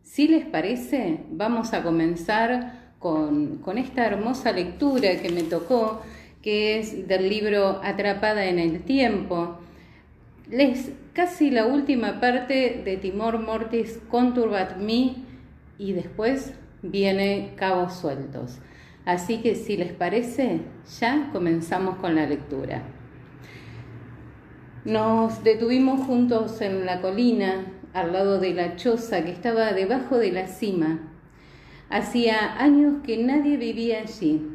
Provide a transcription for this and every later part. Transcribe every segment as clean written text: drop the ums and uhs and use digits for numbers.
Si les parece, vamos a comenzar con esta hermosa lectura que me tocó, que es del libro Atrapada en el tiempo. Casi la última parte de Timor Mortis Conturbat Me, y después viene Cabos Sueltos. Así que si les parece, ya comenzamos con la lectura. Nos detuvimos juntos en la colina, al lado de la choza que estaba debajo de la cima. Hacía años que nadie vivía allí.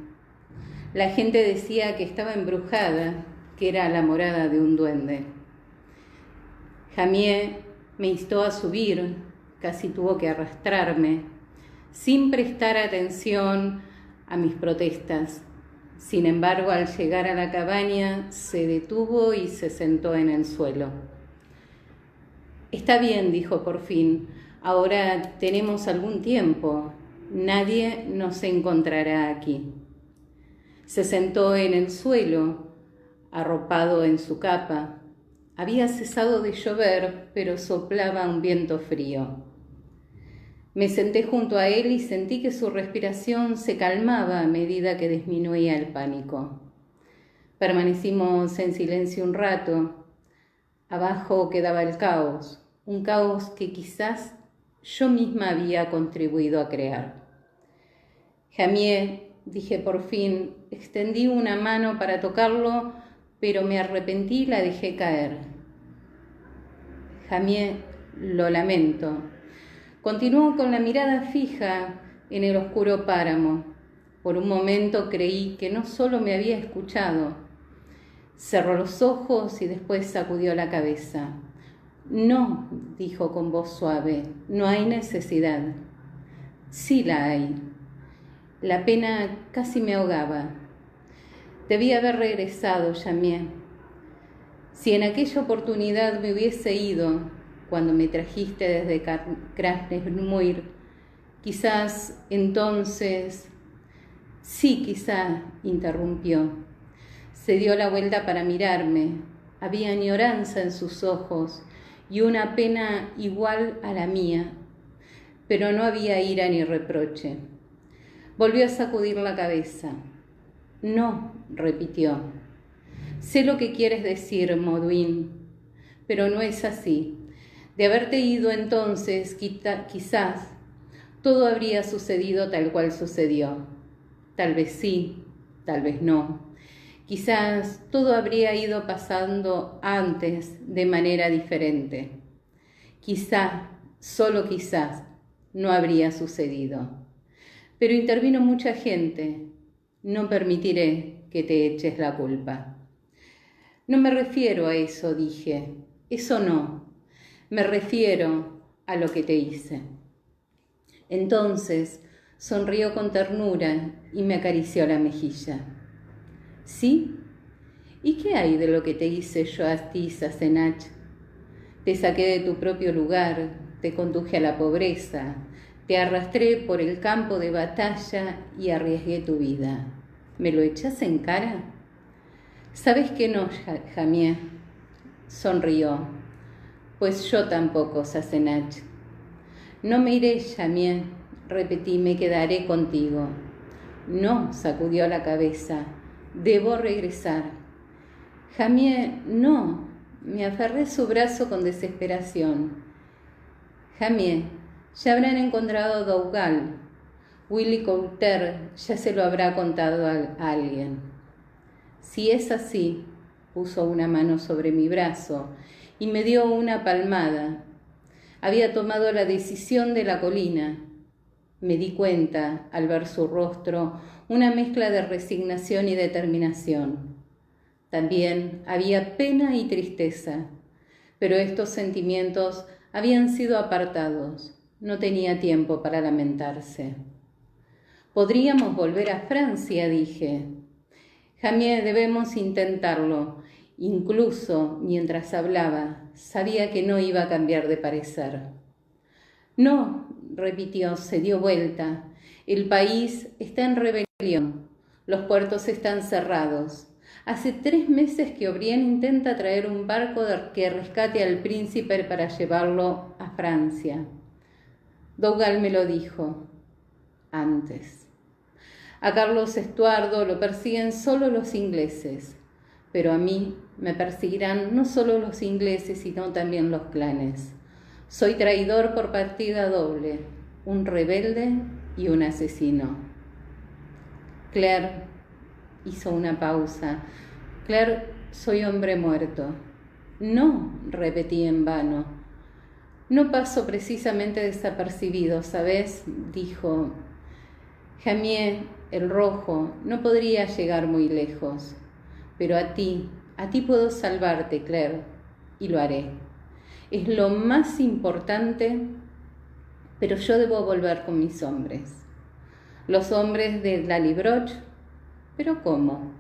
La gente decía que estaba embrujada, que era la morada de un duende. Jamié me instó a subir, casi tuvo que arrastrarme, sin prestar atención a mis protestas. Sin embargo, al llegar a la cabaña, se detuvo y se sentó en el suelo. «Está bien», dijo por fin, «ahora tenemos algún tiempo. Nadie nos encontrará aquí». Se sentó en el suelo, arropado en su capa. Había cesado de llover, pero soplaba un viento frío. Me senté junto a él y sentí que su respiración se calmaba a medida que disminuía el pánico. Permanecimos en silencio un rato. Abajo quedaba el caos, un caos que quizás yo misma había contribuido a crear. «Jamié», dije por fin, extendí una mano para tocarlo, pero me arrepentí y la dejé caer. «Jamié, lo lamento». Continuó con la mirada fija en el oscuro páramo. Por un momento creí que no solo me había escuchado. Cerró los ojos y después sacudió la cabeza. «No», dijo con voz suave, «no hay necesidad». «Sí la hay». La pena casi me ahogaba. Debí haber regresado, Jamié. Si en aquella oportunidad me hubiese ido, cuando me trajiste desde Krasnodar, quizás entonces... «Sí, quizá», interrumpió. Se dio la vuelta para mirarme. Había añoranza en sus ojos y una pena igual a la mía, pero no había ira ni reproche. Volvió a sacudir la cabeza. «No», repitió. «Sé lo que quieres decir, Modwin, pero no es así. De haberte ido entonces, quizás todo habría sucedido tal cual sucedió. Tal vez sí, tal vez no. Quizás todo habría ido pasando antes de manera diferente. Quizá, solo quizás, no habría sucedido. Pero intervino mucha gente. No permitiré que te eches la culpa». «No me refiero a eso», dije. «Eso no. Me refiero a lo que te hice». Entonces sonrió con ternura y me acarició la mejilla. «¿Sí? ¿Y qué hay de lo que te hice yo a ti, Sassenach? Te saqué de tu propio lugar, te conduje a la pobreza, te arrastré por el campo de batalla y arriesgué tu vida. ¿Me lo echás en cara?» «Sabes que no, Jamié», sonrió. «Pues yo tampoco, Sassenach». «No me iré, Jamié», repetí, «me quedaré contigo». «No», sacudió la cabeza, «debo regresar». «Jamié, no». Me aferré su brazo con desesperación. «Jamié, ya habrán encontrado a Dougal. Willy Coulter ya se lo habrá contado a alguien». «Si es así», puso una mano sobre mi brazo y me dio una palmada. Había tomado la decisión de la colina. Me di cuenta, al ver su rostro, una mezcla de resignación y determinación. También había pena y tristeza, pero estos sentimientos habían sido apartados. No tenía tiempo para lamentarse. «Podríamos volver a Francia», dije. «Jamié, debemos intentarlo». Incluso mientras hablaba, sabía que no iba a cambiar de parecer. «No», repitió, se dio vuelta. «El país está en rebelión. Los puertos están cerrados. Hace 3 meses que O'Brien intenta traer un barco que rescate al príncipe para llevarlo a Francia. Dougal me lo dijo antes. A Carlos Estuardo lo persiguen solo los ingleses, pero a mí me perseguirán no solo los ingleses, sino también los clanes. Soy traidor por partida doble, un rebelde y un asesino. Claire hizo una pausa. Claire, soy hombre muerto. No, repetí en vano. No paso precisamente desapercibido, ¿sabes? Dijo. Jamie, el rojo, no podría llegar muy lejos. Pero a ti puedo salvarte, Claire, y lo haré. Es lo más importante, pero yo debo volver con mis hombres. Los hombres de Lallybroch. ¿Pero cómo?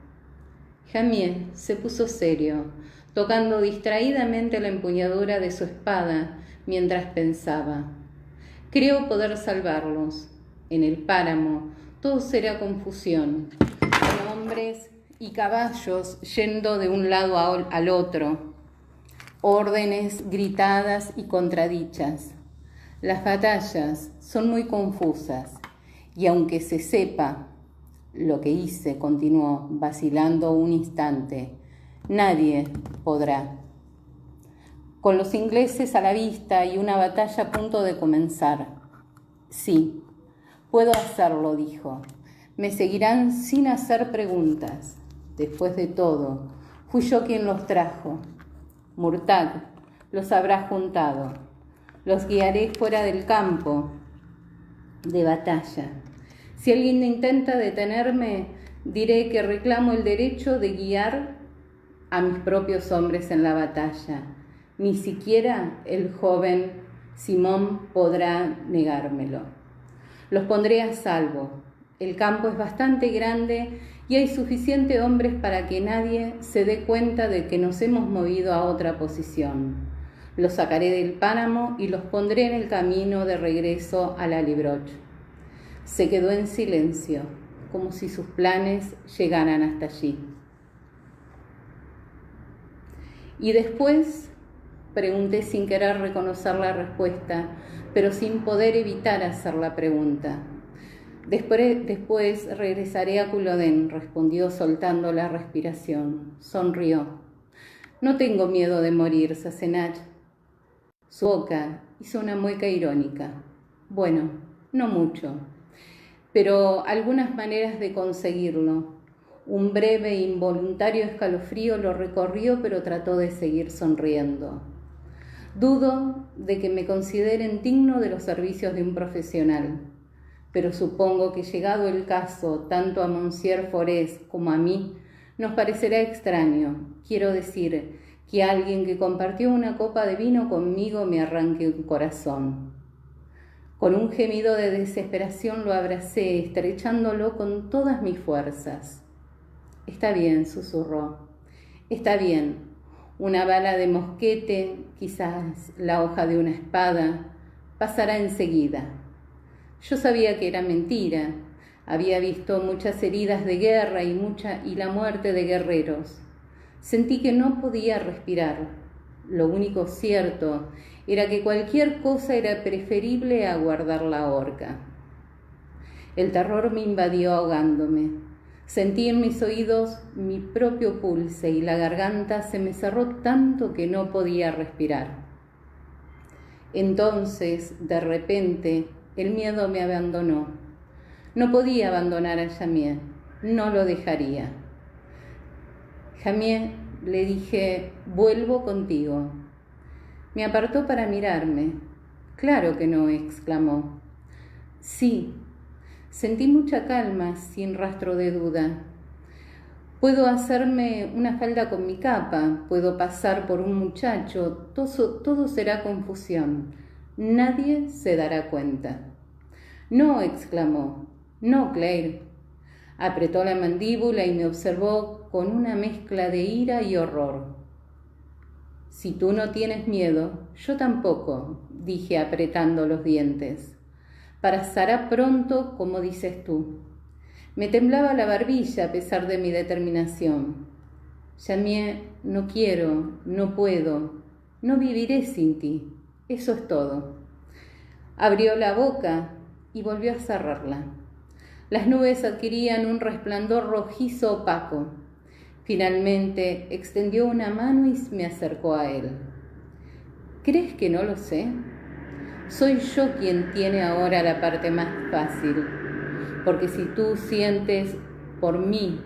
Jamie se puso serio, tocando distraídamente la empuñadura de su espada mientras pensaba. Creo poder salvarlos. En el páramo todo será confusión, con hombres y caballos yendo de un lado al otro, órdenes gritadas y contradichas. Las batallas son muy confusas, y aunque se sepa lo que hice, continuó, vacilando un instante, nadie podrá. Con los ingleses a la vista y una batalla a punto de comenzar. Sí, puedo hacerlo, dijo. Me seguirán sin hacer preguntas. Después de todo, fui yo quien los trajo. Murtagh los habrá juntado. Los guiaré fuera del campo de batalla. Si alguien intenta detenerme, diré que reclamo el derecho de guiar a mis propios hombres en la batalla. Ni siquiera el joven Simón podrá negármelo. Los pondré a salvo. El campo es bastante grande y hay suficientes hombres para que nadie se dé cuenta de que nos hemos movido a otra posición. Los sacaré del páramo y los pondré en el camino de regreso a Lallybroch. Se quedó en silencio, como si sus planes llegaran hasta allí. Y después, pregunté sin querer reconocer la respuesta, pero sin poder evitar hacer la pregunta. Después regresaré a Culloden, respondió soltando la respiración. Sonrió. No tengo miedo de morir, Sassenach. Su boca hizo una mueca irónica. Bueno, no mucho, pero algunas maneras de conseguirlo. Un breve e involuntario escalofrío lo recorrió, pero trató de seguir sonriendo. Dudo de que me consideren digno de los servicios de un profesional, pero supongo que llegado el caso, tanto a Monsieur Forest como a mí, nos parecerá extraño. Quiero decir, que alguien que compartió una copa de vino conmigo me arranque un corazón. Con un gemido de desesperación lo abracé, estrechándolo con todas mis fuerzas. Está bien, susurró. Está bien. Una bala de mosquete, quizás la hoja de una espada, pasará enseguida. Yo sabía que era mentira. Había visto muchas heridas de guerra y la muerte de guerreros. Sentí que no podía respirar. Lo único cierto era que cualquier cosa era preferible a guardar la horca. El terror me invadió ahogándome. Sentí en mis oídos mi propio pulse y la garganta se me cerró tanto que no podía respirar. Entonces, de repente, el miedo me abandonó. No podía abandonar a Jamie, no lo dejaría. Jamie, le dije, vuelvo contigo. Me apartó para mirarme. Claro que no, exclamó. Sí, sentí mucha calma, sin rastro de duda. Puedo hacerme una falda con mi capa, puedo pasar por un muchacho, todo será confusión. Nadie se dará cuenta. No, exclamó. No, Claire. Apretó la mandíbula y me observó con una mezcla de ira y horror. Si tú no tienes miedo, yo tampoco, dije apretando los dientes. Pasará pronto, como dices tú. Me temblaba la barbilla a pesar de mi determinación. Jamie, no quiero, no puedo, no viviré sin ti. Eso es todo. Abrió la boca y volvió a cerrarla. Las nubes adquirían un resplandor rojizo opaco. Finalmente extendió una mano y me acercó a él. ¿Crees que no lo sé? Soy yo quien tiene ahora la parte más fácil, porque si tú sientes por mí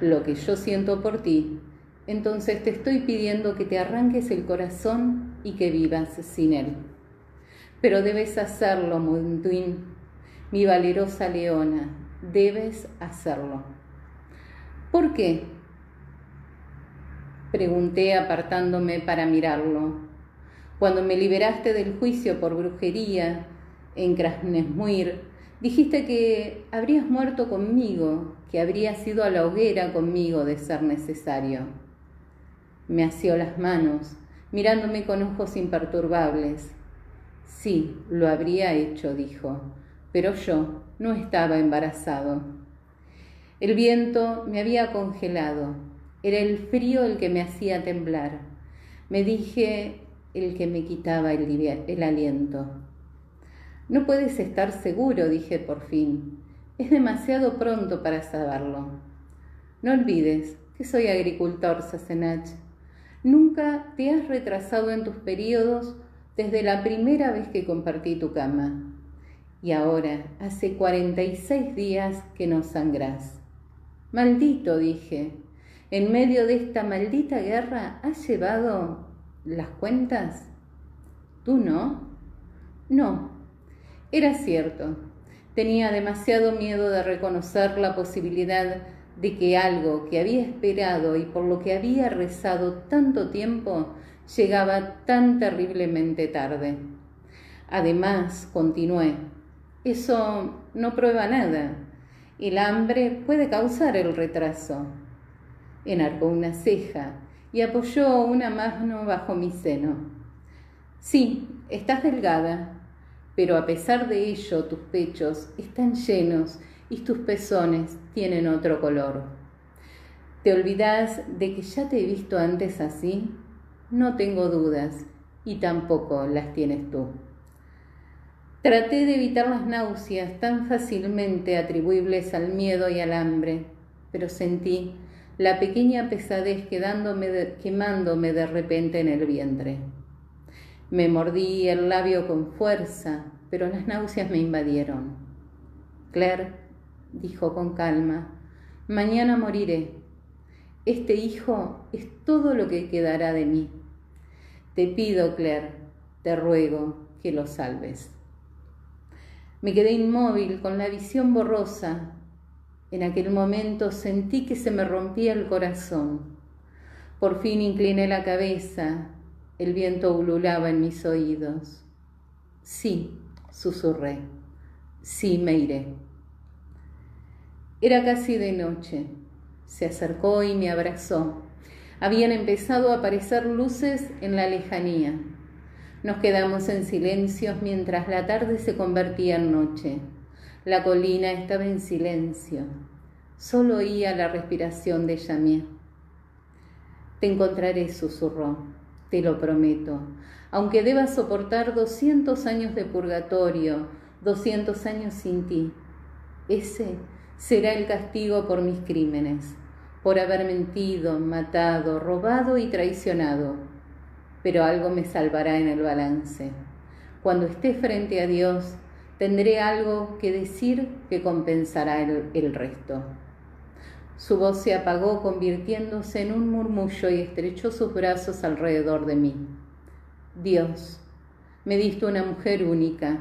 lo que yo siento por ti, entonces te estoy pidiendo que te arranques el corazón y que vivas sin él. Pero debes hacerlo, Montuín, mi valerosa leona, debes hacerlo. ¿Por qué? Pregunté apartándome para mirarlo. Cuando me liberaste del juicio por brujería en Krasnesmuir, dijiste que habrías muerto conmigo, que habrías ido a la hoguera conmigo de ser necesario. Me asió las manos, mirándome con ojos imperturbables. Sí, lo habría hecho, dijo, pero yo no estaba embarazado. El viento me había congelado, era el frío el que me hacía temblar. Me dije el que me quitaba el aliento. No puedes estar seguro, dije por fin. Es demasiado pronto para saberlo. No olvides que soy agricultor, Sassenach. Nunca te has retrasado en tus periodos desde la primera vez que compartí tu cama. Y ahora hace 46 días que no sangrás. Maldito, dije, en medio de esta maldita guerra, ¿has llevado las cuentas? ¿Tú no? No, era cierto. Tenía demasiado miedo de reconocer la posibilidad de que algo que había esperado y por lo que había rezado tanto tiempo llegaba tan terriblemente tarde. Además, continué, eso no prueba nada. El hambre puede causar el retraso. Enarcó una ceja y apoyó una mano bajo mi seno. Sí, estás delgada, pero a pesar de ello tus pechos están llenos y tus pezones tienen otro color. ¿Te olvidas de que ya te he visto antes así? No tengo dudas, y tampoco las tienes tú. Traté de evitar las náuseas tan fácilmente atribuibles al miedo y al hambre, pero sentí la pequeña pesadez quemándome de repente en el vientre. Me mordí el labio con fuerza, pero las náuseas me invadieron. Claire, dijo con calma, mañana moriré. Este hijo es todo lo que quedará de mí. Te pido, Claire, te ruego que lo salves. Me quedé inmóvil, con la visión borrosa. En aquel momento sentí que se me rompía el corazón. Por fin incliné la cabeza. El viento ululaba en mis oídos. Sí, susurré. Sí, me iré. Era casi de noche. Se acercó y me abrazó. Habían empezado a aparecer luces en la lejanía. Nos quedamos en silencio mientras la tarde se convertía en noche. La colina estaba en silencio. Solo oía la respiración de Yamie. Te encontraré, susurró. Te lo prometo. Aunque deba soportar 200 años de purgatorio, 200 años sin ti. Ese será el castigo por mis crímenes, por haber mentido, matado, robado y traicionado. Pero algo me salvará en el balance. Cuando esté frente a Dios, tendré algo que decir que compensará el resto. Su voz se apagó convirtiéndose en un murmullo y estrechó sus brazos alrededor de mí. Dios, me diste una mujer única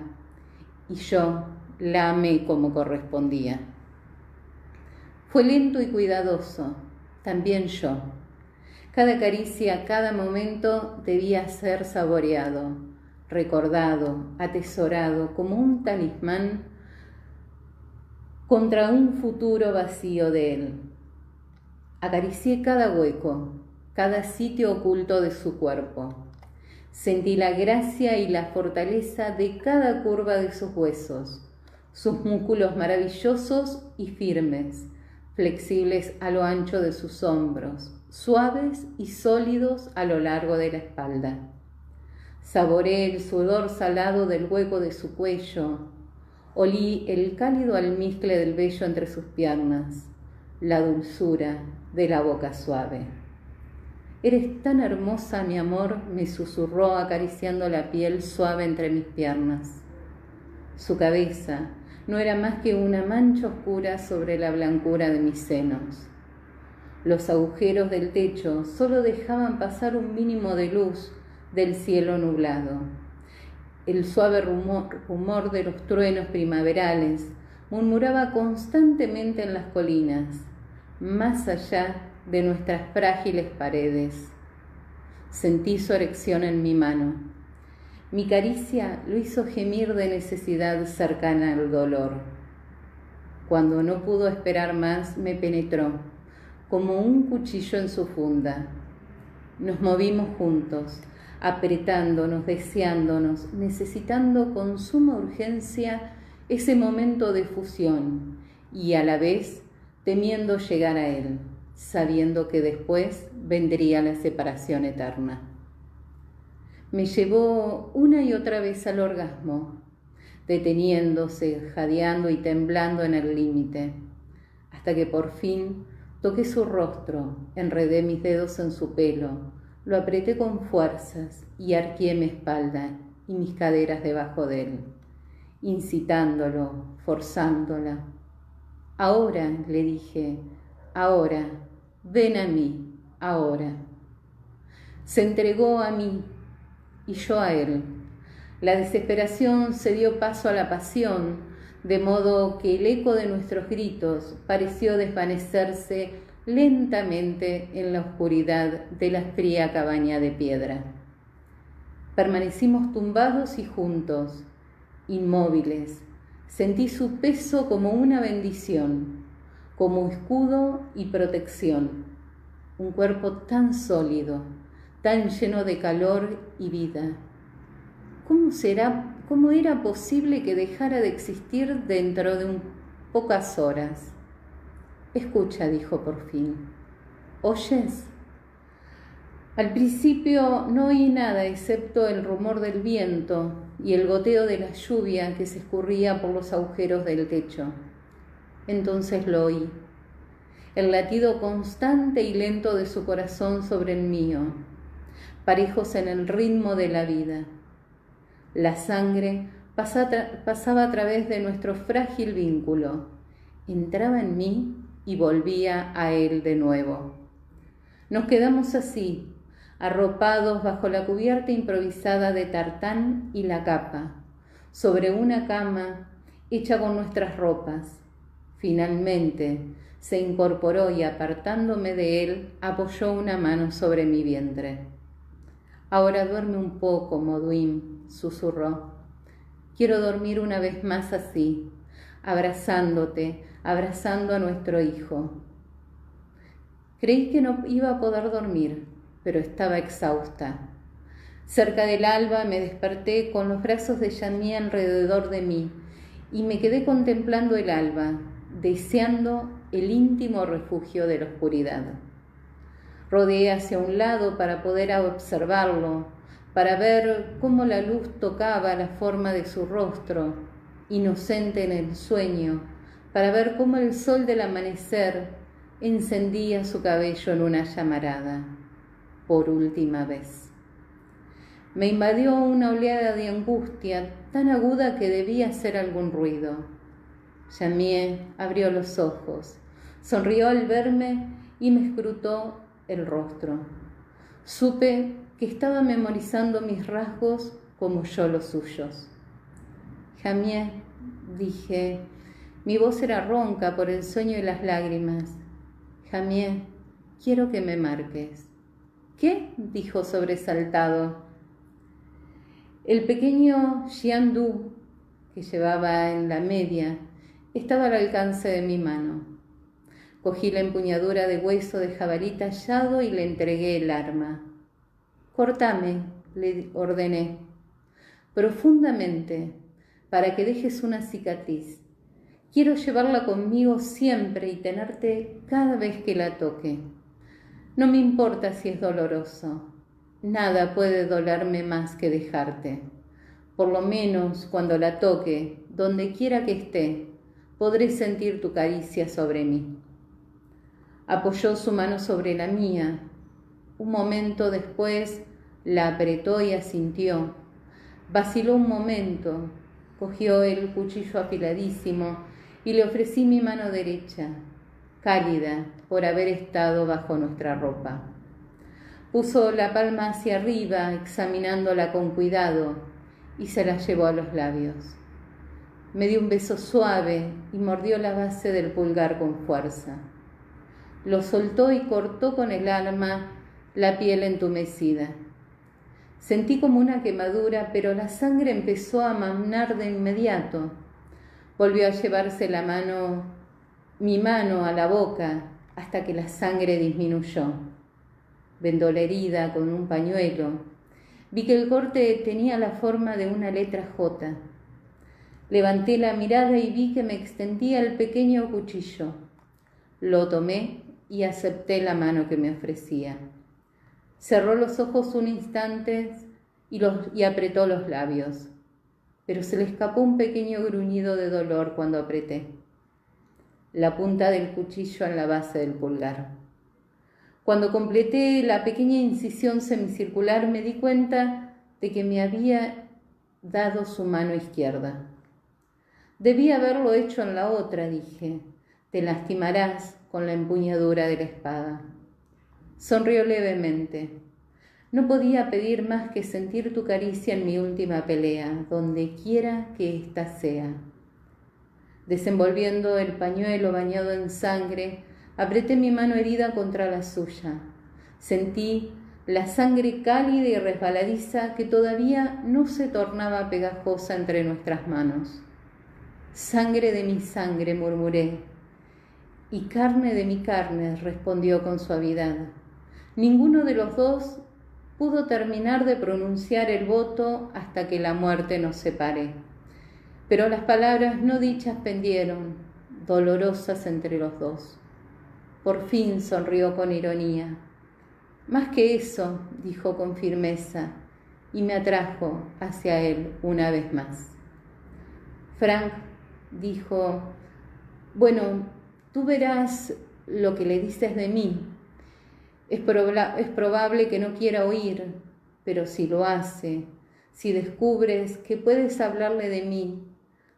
y yo la amé como correspondía. Fue lento y cuidadoso, también yo. Cada caricia, cada momento debía ser saboreado, recordado, atesorado como un talismán contra un futuro vacío de él. Acaricié cada hueco, cada sitio oculto de su cuerpo. Sentí la gracia y la fortaleza de cada curva de sus huesos, sus músculos maravillosos y firmes, flexibles a lo ancho de sus hombros, suaves y sólidos a lo largo de la espalda. Saboreé el sudor salado del hueco de su cuello. Olí el cálido almizcle del vello entre sus piernas, la dulzura de la boca suave. «Eres tan hermosa, mi amor», me susurró acariciando la piel suave entre mis piernas. Su cabeza no era más que una mancha oscura sobre la blancura de mis senos. Los agujeros del techo solo dejaban pasar un mínimo de luz del cielo nublado. El suave rumor de los truenos primaverales murmuraba constantemente en las colinas, más allá de nuestras frágiles paredes. Sentí su erección en mi mano. Mi caricia lo hizo gemir de necesidad cercana al dolor. Cuando no pudo esperar más, me penetró, como un cuchillo en su funda. Nos movimos juntos, apretándonos, deseándonos, necesitando con suma urgencia ese momento de fusión y a la vez temiendo llegar a él, sabiendo que después vendría la separación eterna. Me llevó una y otra vez al orgasmo, deteniéndose, jadeando y temblando en el límite, hasta que por fin toqué su rostro, enredé mis dedos en su pelo, lo apreté con fuerzas y arqueé mi espalda y mis caderas debajo de él, incitándolo, forzándola. «Ahora», le dije, «ahora, ven a mí, ahora». Se entregó a mí y yo a él. La desesperación se dio paso a la pasión, de modo que el eco de nuestros gritos pareció desvanecerse lentamente en la oscuridad de la fría cabaña de piedra. Permanecimos tumbados y juntos, inmóviles. Sentí su peso como una bendición, como escudo y protección. Un cuerpo tan sólido, tan lleno de calor y vida. ¿Cómo era posible que dejara de existir dentro de pocas horas? «Escucha», dijo por fin. «¿Oyes?» Al principio no oí nada excepto el rumor del viento y el goteo de la lluvia que se escurría por los agujeros del techo. Entonces lo oí, el latido constante y lento de su corazón sobre el mío, parejos en el ritmo de la vida. La sangre pasaba a través de nuestro frágil vínculo, entraba en mí y volvía a él de nuevo. Nos quedamos así, arropados bajo la cubierta improvisada de tartán y la capa, sobre una cama hecha con nuestras ropas. Finalmente se incorporó y, apartándome de él, apoyó una mano sobre mi vientre. «Ahora duerme un poco, Moduim», susurró. «Quiero dormir una vez más así, abrazándote, abrazando a nuestro hijo». Creí que no iba a poder dormir, pero estaba exhausta. Cerca del alba me desperté con los brazos de Yamie alrededor de mí y me quedé contemplando el alba, deseando el íntimo refugio de la oscuridad. Rodeé hacia un lado para poder observarlo, para ver cómo la luz tocaba la forma de su rostro, inocente en el sueño, para ver cómo el sol del amanecer encendía su cabello en una llamarada, por última vez. Me invadió una oleada de angustia tan aguda que debía hacer algún ruido. Yamie abrió los ojos, sonrió al verme y me escrutó el rostro. Supe que estaba memorizando mis rasgos como yo los suyos. «Yamie», dije, mi voz era ronca por el sueño y las lágrimas. «Yamie, quiero que me marques». «¿Qué?», dijo sobresaltado. El pequeño Xiandu que llevaba en la media estaba al alcance de mi mano. Cogí la empuñadura de hueso de jabalí tallado y le entregué el arma. «Cortame», le ordené, «profundamente, para que dejes una cicatriz. Quiero llevarla conmigo siempre y tenerte cada vez que la toque. No me importa si es doloroso. Nada puede dolerme más que dejarte. Por lo menos cuando la toque, donde quiera que esté, podré sentir tu caricia sobre mí. Apoyó su mano sobre la mía. Un momento después la apretó y asintió. Vaciló un momento, cogió el cuchillo afiladísimo y le ofrecí mi mano derecha, cálida por haber estado bajo nuestra ropa. Puso la palma hacia arriba, examinándola con cuidado, y se la llevó a los labios. Me dio un beso suave y mordió la base del pulgar con fuerza. Lo soltó y cortó con el arma la piel entumecida. Sentí como una quemadura, pero la sangre empezó a manar de inmediato. Volvió a llevarse mi mano a la boca hasta que la sangre disminuyó. Vendó la herida con un pañuelo. Vi que el corte tenía la forma de una letra J. Levanté la mirada y vi que me extendía el pequeño cuchillo. Lo tomé y acepté la mano que me ofrecía. Cerró los ojos un instante y apretó los labios, pero se le escapó un pequeño gruñido de dolor cuando apreté la punta del cuchillo en la base del pulgar. Cuando completé la pequeña incisión semicircular me di cuenta de que me había dado su mano izquierda. Debí haberlo hecho en la otra, dije. Te lastimarás con la empuñadura de la espada. Sonrió levemente. No podía pedir más que sentir tu caricia en mi última pelea, donde quiera que ésta sea. Desenvolviendo el pañuelo bañado en sangre, apreté mi mano herida contra la suya. Sentí la sangre cálida y resbaladiza que todavía no se tornaba pegajosa entre nuestras manos. Sangre de mi sangre, murmuré, y carne de mi carne, respondió con suavidad. Ninguno de los dos pudo terminar de pronunciar el voto hasta que la muerte nos separe. Pero las palabras no dichas pendieron, dolorosas entre los dos. Por fin sonrió con ironía. Más que eso, dijo con firmeza, y me atrajo hacia él una vez más. Frank dijo, bueno, tú verás lo que le dices de mí. Es probable que no quiera oír, pero si lo hace, si descubres que puedes hablarle de mí,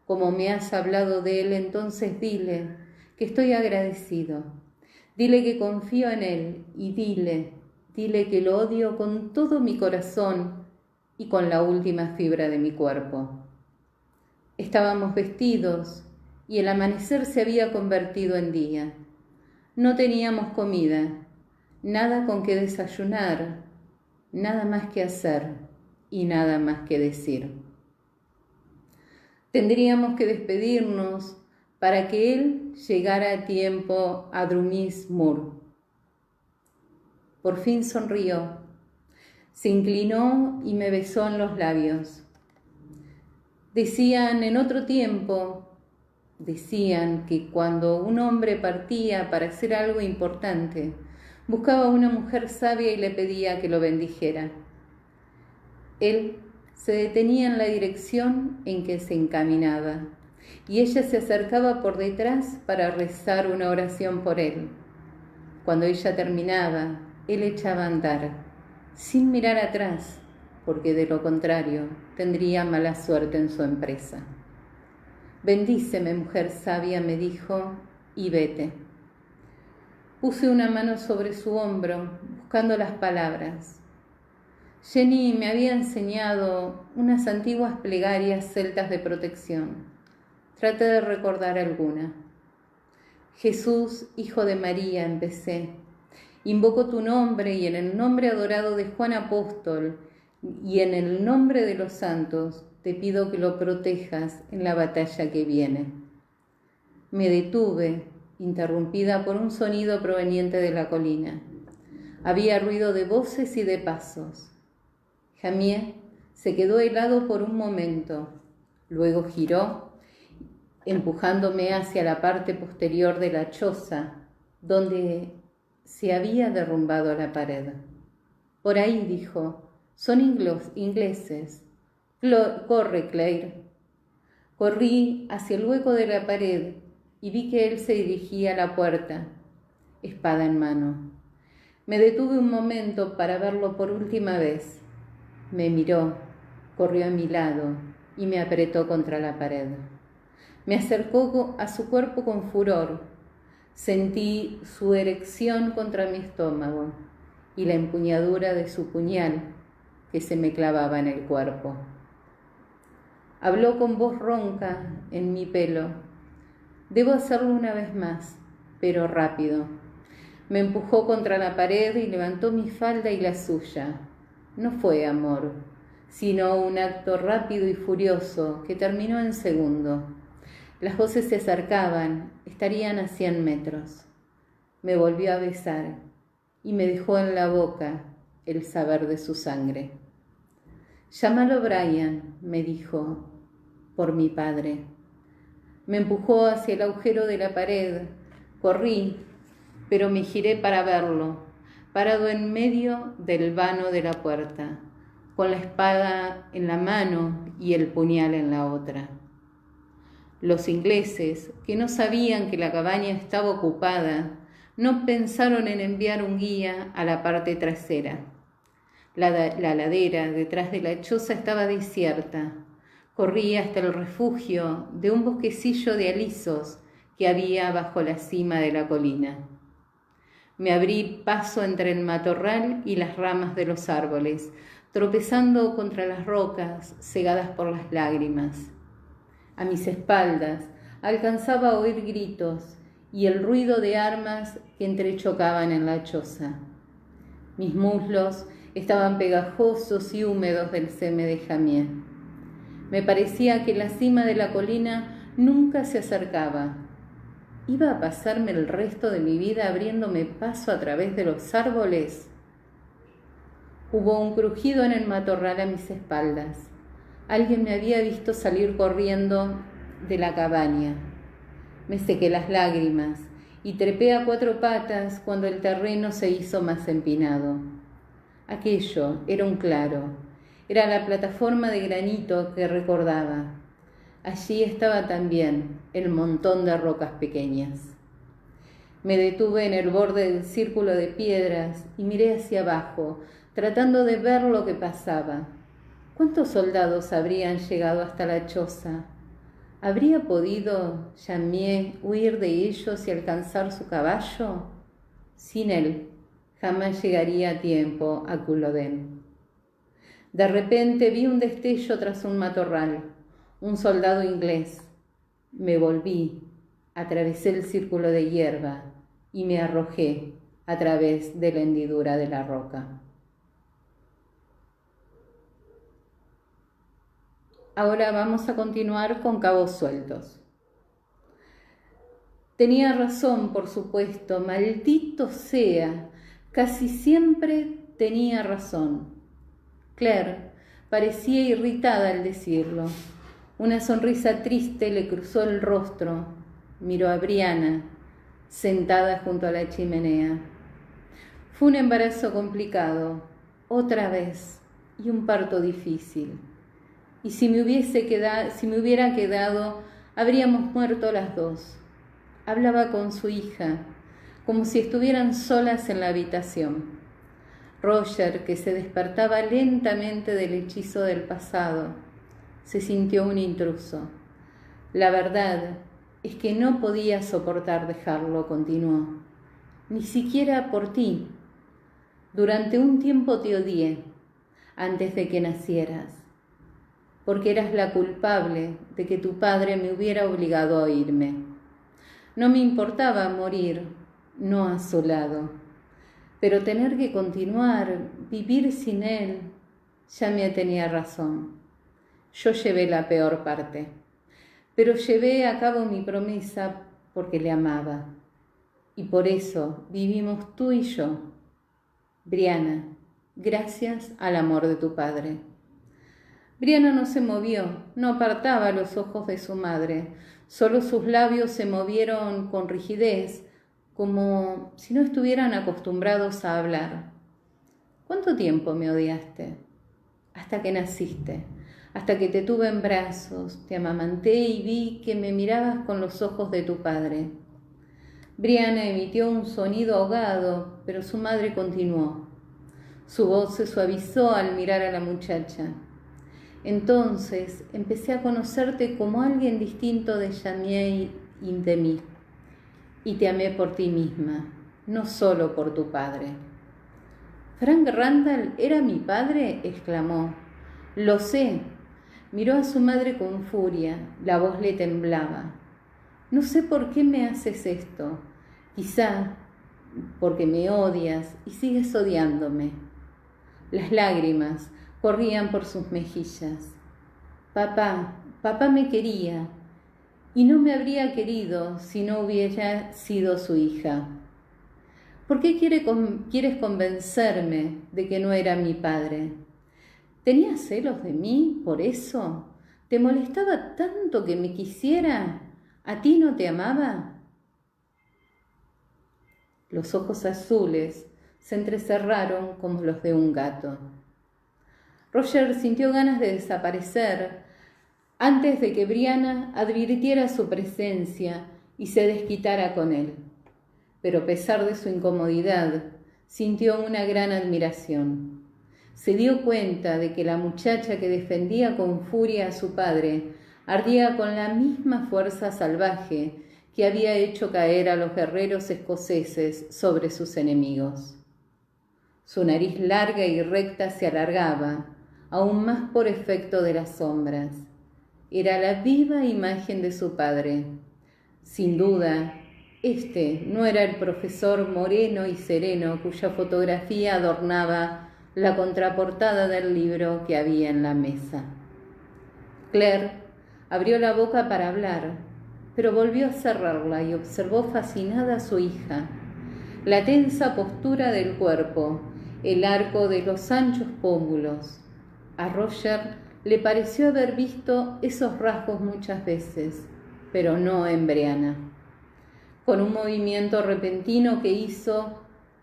como me has hablado de él, entonces dile que estoy agradecido. Dile que confío en él y dile que lo odio con todo mi corazón y con la última fibra de mi cuerpo. Estábamos vestidos y el amanecer se había convertido en día. No teníamos comida, nada con que desayunar, nada más que hacer y nada más que decir. Tendríamos que despedirnos para que él llegara a tiempo a Drumis Moor. Por fin sonrió, se inclinó y me besó en los labios. Decían en otro tiempo, que cuando un hombre partía para hacer algo importante, buscaba a una mujer sabia y le pedía que lo bendijera. Él se detenía en la dirección en que se encaminaba y ella se acercaba por detrás para rezar una oración por él. Cuando ella terminaba, él echaba a andar, sin mirar atrás, porque de lo contrario tendría mala suerte en su empresa. Bendíceme, mujer sabia, me dijo, y vete. Puse una mano sobre su hombro, buscando las palabras. Jenny me había enseñado unas antiguas plegarias celtas de protección. Traté de recordar alguna. Jesús, Hijo de María, empecé. Invoco tu nombre y en el nombre adorado de Juan Apóstol y en el nombre de los santos te pido que lo protejas en la batalla que viene. Me detuve, interrumpida por un sonido proveniente de la colina. Había ruido de voces y de pasos. Jamiel se quedó helado por un momento, luego giró, empujándome hacia la parte posterior de la choza, donde se había derrumbado la pared. Por ahí, dijo, son ingleses. Corre, Claire. Corrí hacia el hueco de la pared y vi que él se dirigía a la puerta, espada en mano. Me detuve un momento para verlo por última vez. Me miró, corrió a mi lado y me apretó contra la pared. Me acercó a su cuerpo con furor. Sentí su erección contra mi estómago y la empuñadura de su puñal que se me clavaba en el cuerpo. Habló con voz ronca en mi pelo. Debo hacerlo una vez más, pero rápido. Me empujó contra la pared y levantó mi falda y la suya. No fue amor, sino un acto rápido y furioso que terminó en segundo. Las voces se acercaban, estarían a 100 metros. Me volvió a besar y me dejó en la boca el saber de su sangre. Llámalo Brian, me dijo, por mi padre. Me empujó hacia el agujero de la pared. Corrí, pero me giré para verlo, parado en medio del vano de la puerta, con la espada en la mano y el puñal en la otra. Los ingleses, que no sabían que la cabaña estaba ocupada, no pensaron en enviar un guía a la parte trasera. La ladera detrás de la choza estaba desierta. Corrí hasta el refugio de un bosquecillo de alisos que había bajo la cima de la colina. Me abrí paso entre el matorral y las ramas de los árboles, tropezando contra las rocas cegadas por las lágrimas. A mis espaldas alcanzaba a oír gritos y el ruido de armas que entrechocaban en la choza. Mis muslos estaban pegajosos y húmedos del seme de Jamié. Me parecía que la cima de la colina nunca se acercaba. ¿Iba a pasarme el resto de mi vida abriéndome paso a través de los árboles? Hubo un crujido en el matorral a mis espaldas. Alguien me había visto salir corriendo de la cabaña. Me sequé las lágrimas y trepé a 4 patas cuando el terreno se hizo más empinado. Aquello era un claro. Era la plataforma de granito que recordaba. Allí estaba también el montón de rocas pequeñas. Me detuve en el borde del círculo de piedras y miré hacia abajo, tratando de ver lo que pasaba. ¿Cuántos soldados habrían llegado hasta la choza? ¿Habría podido Jamié huir de ellos y alcanzar su caballo? Sin él, jamás llegaría a tiempo a Culloden. De repente vi un destello tras un matorral, un soldado inglés. Me volví, atravesé el círculo de hierba y me arrojé a través de la hendidura de la roca. Ahora vamos a continuar con cabos sueltos. Tenía razón, por supuesto, maldito sea, casi siempre tenía razón. Claire parecía irritada al decirlo. Una sonrisa triste le cruzó el rostro. Miró a Brianna, sentada junto a la chimenea. Fue un embarazo complicado, otra vez, y un parto difícil. Y si me hubiera quedado, habríamos muerto las dos. Hablaba con su hija, como si estuvieran solas en la habitación. Roger, que se despertaba lentamente del hechizo del pasado, se sintió un intruso. La verdad es que no podía soportar dejarlo, continuó. Ni siquiera por ti. Durante un tiempo te odié, antes de que nacieras, porque eras la culpable de que tu padre me hubiera obligado a irme. No me importaba morir, no a su lado. Pero tener que continuar, vivir sin él, ya me tenía razón. Yo llevé la peor parte, pero llevé a cabo mi promesa porque le amaba. Y por eso vivimos tú y yo. Brianna, gracias al amor de tu padre. Brianna no se movió, no apartaba los ojos de su madre, solo sus labios se movieron con rigidez, como si no estuvieran acostumbrados a hablar. ¿Cuánto tiempo me odiaste? Hasta que naciste, hasta que te tuve en brazos, te amamanté y vi que me mirabas con los ojos de tu padre. Brianna emitió un sonido ahogado, pero su madre continuó. Su voz se suavizó al mirar a la muchacha. Entonces empecé a conocerte como alguien distinto de Jamie y de mí, y te amé por ti misma, no solo por tu padre. ¿Frank Randall era mi padre?, exclamó. Lo sé. Miró a su madre con furia, la voz le temblaba. No sé por qué me haces esto. Quizá porque me odias y sigues odiándome. Las lágrimas corrían por sus mejillas. Papá me quería y no me habría querido si no hubiera sido su hija. ¿Por qué quieres convencerme de que no era mi padre? ¿Tenías celos de mí por eso? ¿Te molestaba tanto que me quisiera? ¿A ti no te amaba? Los ojos azules se entrecerraron como los de un gato. Roger sintió ganas de desaparecer antes de que Brianna advirtiera su presencia y se desquitara con él. Pero a pesar de su incomodidad, sintió una gran admiración. Se dio cuenta de que la muchacha que defendía con furia a su padre ardía con la misma fuerza salvaje que había hecho caer a los guerreros escoceses sobre sus enemigos. Su nariz larga y recta se alargaba, aún más por efecto de las sombras. Era la viva imagen de su padre. Sin duda, este no era el profesor moreno y sereno cuya fotografía adornaba la contraportada del libro que había en la mesa. Claire abrió la boca para hablar, pero volvió a cerrarla y observó fascinada a su hija. La tensa postura del cuerpo, el arco de los anchos pómulos. A Roger le pareció haber visto esos rasgos muchas veces, pero no en Brianna. Con un movimiento repentino que hizo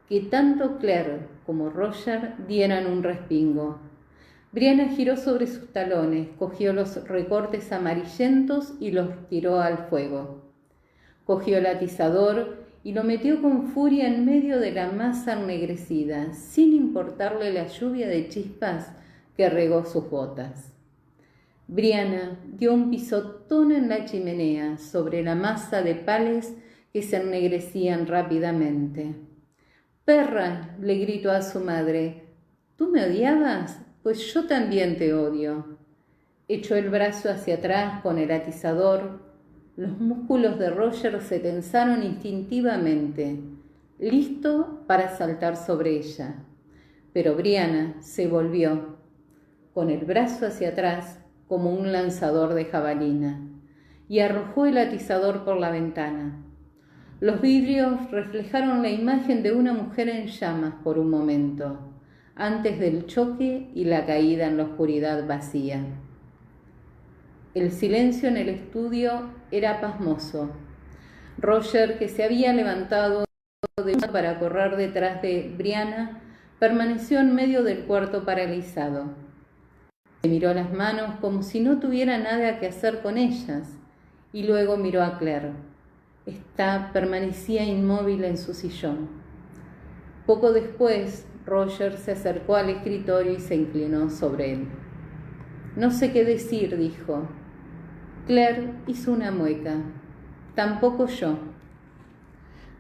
que tanto Claire como Roger dieran un respingo. Brianna giró sobre sus talones, cogió los recortes amarillentos y los tiró al fuego. Cogió el atizador y lo metió con furia en medio de la masa ennegrecida, sin importarle la lluvia de chispas que regó sus botas. Brianna dio un pisotón en la chimenea sobre la masa de pales que se ennegrecían rápidamente. «Perra», le gritó a su madre, «¿tú me odiabas? Pues yo también te odio». Echó el brazo hacia atrás con el atizador. Los músculos de Roger se tensaron instintivamente, listo para saltar sobre ella. Pero Brianna se volvió, con el brazo hacia atrás como un lanzador de jabalina, y arrojó el atizador por la ventana. Los vidrios reflejaron la imagen de una mujer en llamas por un momento, antes del choque y la caída en la oscuridad vacía. El silencio en el estudio era pasmoso. Roger, que se había levantado para correr detrás de Brianna, permaneció en medio del cuarto paralizado. Se miró las manos como si no tuviera nada que hacer con ellas, y luego miró a Claire. Esta permanecía inmóvil en su sillón. Poco después, Roger se acercó al escritorio y se inclinó sobre él. «No sé qué decir», dijo. Claire hizo una mueca. «Tampoco yo».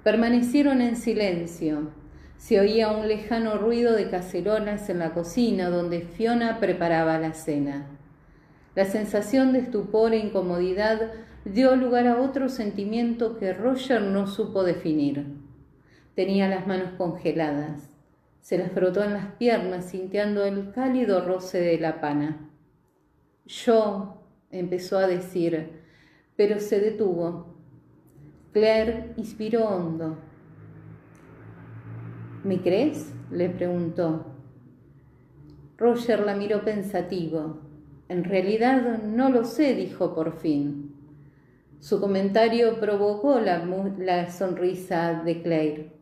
Permanecieron en silencio. Se oía un lejano ruido de cacerolas en la cocina donde Fiona preparaba la cena. La sensación de estupor e incomodidad dio lugar a otro sentimiento que Roger no supo definir. Tenía las manos congeladas. Se las frotó en las piernas sintiendo el cálido roce de la pana. «Yo», empezó a decir, pero se detuvo. Claire inspiró hondo. «¿Me crees?», le preguntó. Roger la miró pensativo. «En realidad no lo sé», dijo por fin. Su comentario provocó la sonrisa de Claire.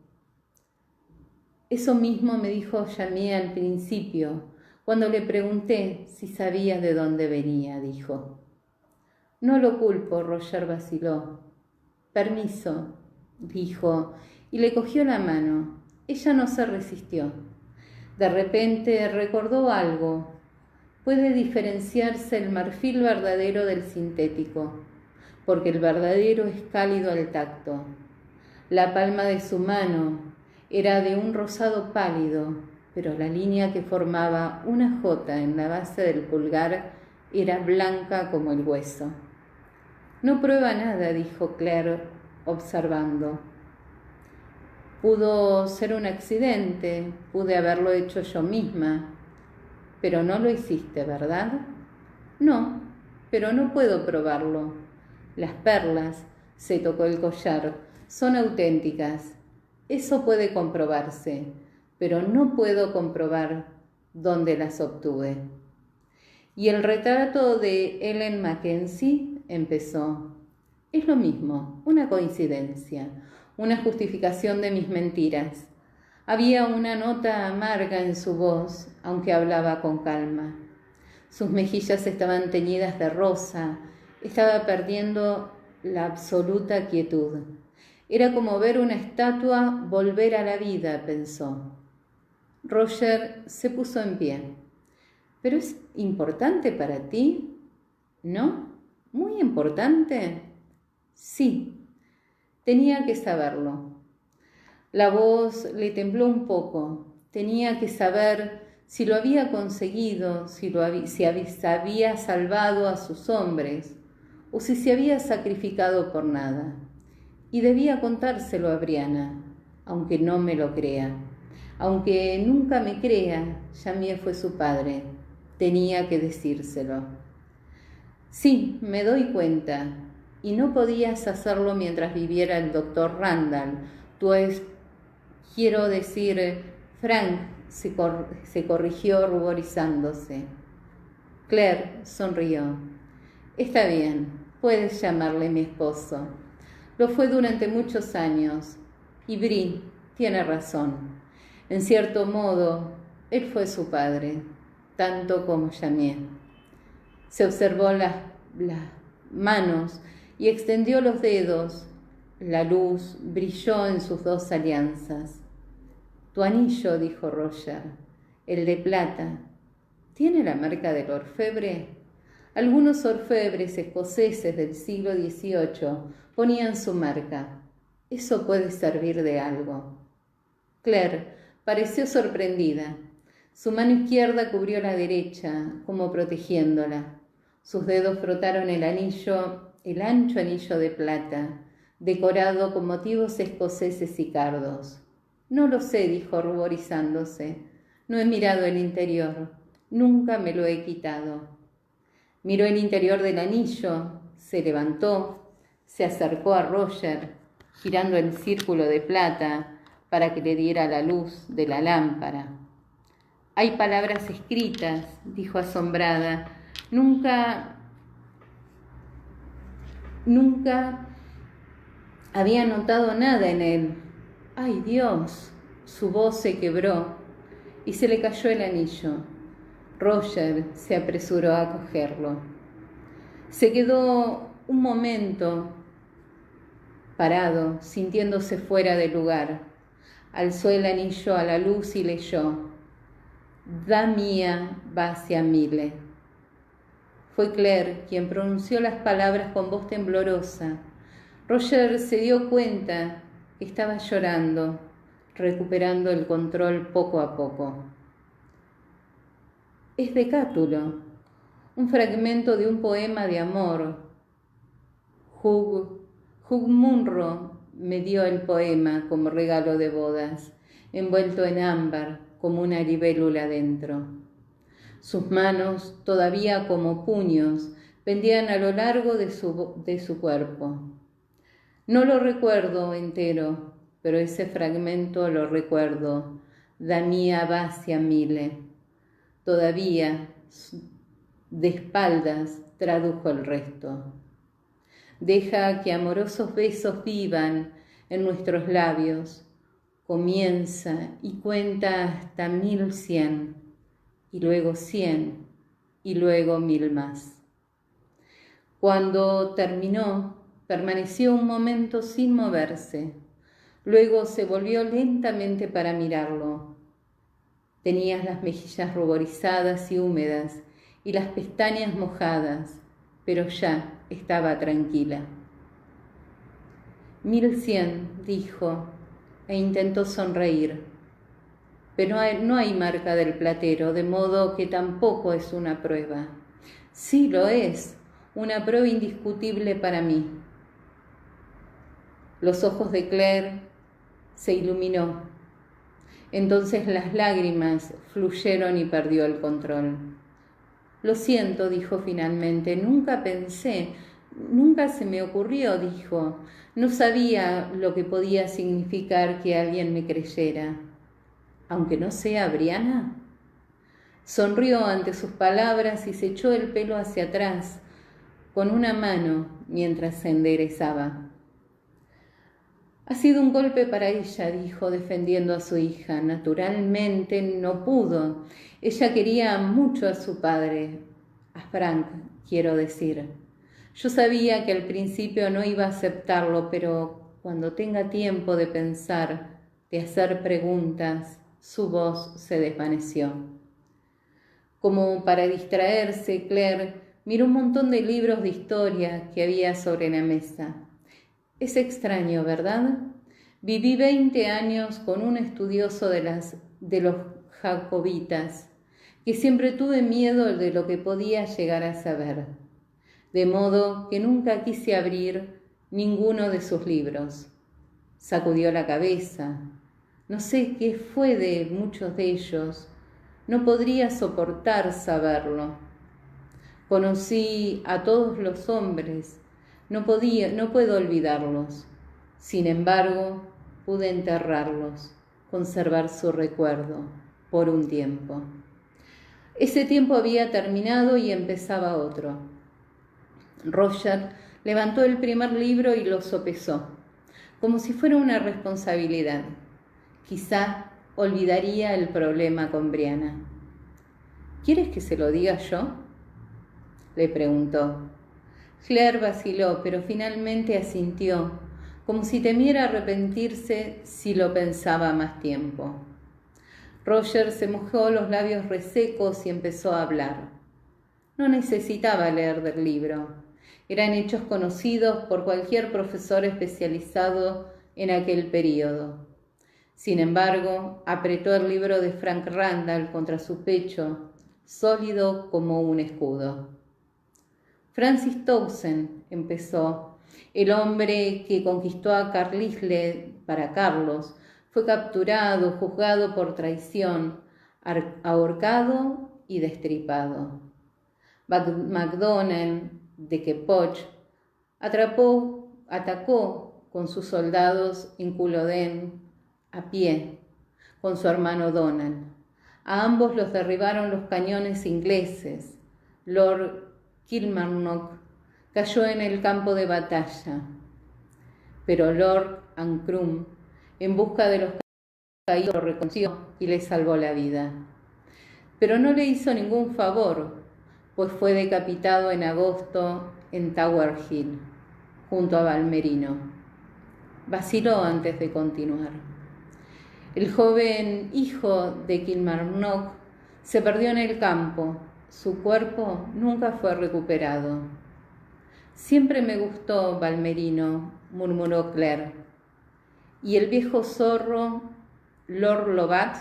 Eso mismo me dijo Jamie al principio, cuando le pregunté si sabía de dónde venía, dijo. No lo culpo, Roger vaciló. Permiso, dijo, y le cogió la mano. Ella no se resistió. De repente recordó algo. Puede diferenciarse el marfil verdadero del sintético, porque el verdadero es cálido al tacto. La palma de su mano era de un rosado pálido, pero la línea que formaba una J en la base del pulgar era blanca como el hueso. No prueba nada, dijo Claire, observando. Pudo ser un accidente, pude haberlo hecho yo misma, pero no lo hiciste, ¿verdad? No, pero no puedo probarlo. Las perlas, se tocó el collar, son auténticas. Eso puede comprobarse, pero no puedo comprobar dónde las obtuve. Y el retrato de Ellen Mackenzie empezó. Es lo mismo, una coincidencia, una justificación de mis mentiras. Había una nota amarga en su voz, aunque hablaba con calma. Sus mejillas estaban teñidas de rosa, estaba perdiendo la absoluta quietud. Era como ver una estatua volver a la vida, pensó. Roger se puso en pie. ¿Pero es importante para ti? ¿No? ¿Muy importante? Sí, tenía que saberlo. La voz le tembló un poco. Tenía que saber si lo había conseguido, si había salvado a sus hombres, o si se había sacrificado por nada. Y debía contárselo a Brianna, aunque no me lo crea. Aunque nunca me crea, Jamie fue su padre. Tenía que decírselo. Sí, me doy cuenta. Y no podías hacerlo mientras viviera el doctor Randall. Quiero decir, Frank se corrigió ruborizándose. Claire sonrió. Está bien, puedes llamarle mi esposo. Lo fue durante muchos años. Y Bri tiene razón. En cierto modo, él fue su padre, tanto como Jamie. Se observó las manos y extendió los dedos. La luz brilló en sus dos alianzas. Tu anillo, dijo Roger, el de plata, ¿tiene la marca del orfebre? Algunos orfebres escoceses del siglo XVIII ponían su marca. Eso puede servir de algo. Claire pareció sorprendida. Su mano izquierda cubrió la derecha, como protegiéndola. Sus dedos frotaron el ancho anillo de plata, decorado con motivos escoceses y cardos. No lo sé, dijo ruborizándose. No he mirado el interior. Nunca me lo he quitado. Miró el interior del anillo, se levantó, se acercó a Roger, girando el círculo de plata para que le diera la luz de la lámpara. Hay palabras escritas, dijo asombrada. Nunca había notado nada en él. ¡Ay, Dios! Su voz se quebró y se le cayó el anillo. Roger se apresuró a cogerlo. Se quedó un momento parado, sintiéndose fuera de lugar. Alzó el anillo a la luz y leyó: Da mia vacia mille. Fue Claire quien pronunció las palabras con voz temblorosa. Roger se dio cuenta que estaba llorando, recuperando el control poco a poco. Es de Cátulo, un fragmento de un poema de amor. Hugh Munro me dio el poema como regalo de bodas, envuelto en ámbar, como una libélula dentro. Sus manos, todavía como puños, pendían a lo largo de su cuerpo. No lo recuerdo entero, pero ese fragmento lo recuerdo. Da mia vacia mille. Todavía, de espaldas, tradujo el resto. Deja que amorosos besos vivan en nuestros labios, comienza y cuenta hasta 1100, y luego 100, y luego 1000 más. Cuando terminó, permaneció un momento sin moverse. Luego se volvió lentamente para mirarlo. Tenías las mejillas ruborizadas y húmedas y las pestañas mojadas, pero ya estaba tranquila. 1100, dijo, e intentó sonreír. Pero no hay marca del platero, de modo que tampoco es una prueba. Sí lo es, una prueba indiscutible para mí. Los ojos de Claire se iluminó. Entonces las lágrimas fluyeron y perdió el control. Lo siento, dijo finalmente, nunca pensé, nunca se me ocurrió, dijo. No sabía lo que podía significar que alguien me creyera. Aunque no sea Brianna. Sonrió ante sus palabras y se echó el pelo hacia atrás con una mano mientras se enderezaba. Ha sido un golpe para ella, dijo, defendiendo a su hija. Naturalmente no pudo. Ella quería mucho a su padre, a Frank, quiero decir. Yo sabía que al principio no iba a aceptarlo, pero cuando tenga tiempo de pensar, de hacer preguntas, su voz se desvaneció. Como para distraerse, Claire miró un montón de libros de historia que había sobre la mesa. Es extraño, ¿verdad? Viví 20 años con un estudioso de los jacobitas, que siempre tuve miedo de lo que podía llegar a saber, de modo que nunca quise abrir ninguno de sus libros. Sacudió la cabeza. No sé qué fue de muchos de ellos. No podría soportar saberlo. Conocí a todos los hombres. No puedo olvidarlos. Sin embargo, pude enterrarlos, conservar su recuerdo por un tiempo. Ese tiempo había terminado y empezaba otro. Roger levantó el primer libro y lo sopesó, como si fuera una responsabilidad. Quizá olvidaría el problema con Brianna. ¿Quieres que se lo diga yo?, le preguntó. Claire vaciló, pero finalmente asintió, como si temiera arrepentirse si lo pensaba más tiempo. Roger se mojó los labios resecos y empezó a hablar. No necesitaba leer del libro. Eran hechos conocidos por cualquier profesor especializado en aquel período. Sin embargo, apretó el libro de Frank Randall contra su pecho, sólido como un escudo. Francis Townsend, empezó, el hombre que conquistó a Carlisle para Carlos, fue capturado, juzgado por traición, ahorcado y destripado. MacDonald de Kepoch atacó con sus soldados en Culloden a pie, con su hermano Donald. A ambos los derribaron los cañones ingleses. Lord Kilmarnock cayó en el campo de batalla, pero Lord Ancrum, en busca de los caídos, lo reconoció y le salvó la vida. Pero no le hizo ningún favor, pues fue decapitado en agosto en Tower Hill, junto a Balmerino. Vaciló antes de continuar. El joven hijo de Kilmarnock se perdió en el campo. Su cuerpo nunca fue recuperado. Siempre me gustó Balmerino, murmuró Claire. ¿Y el viejo zorro, Lord Lovat?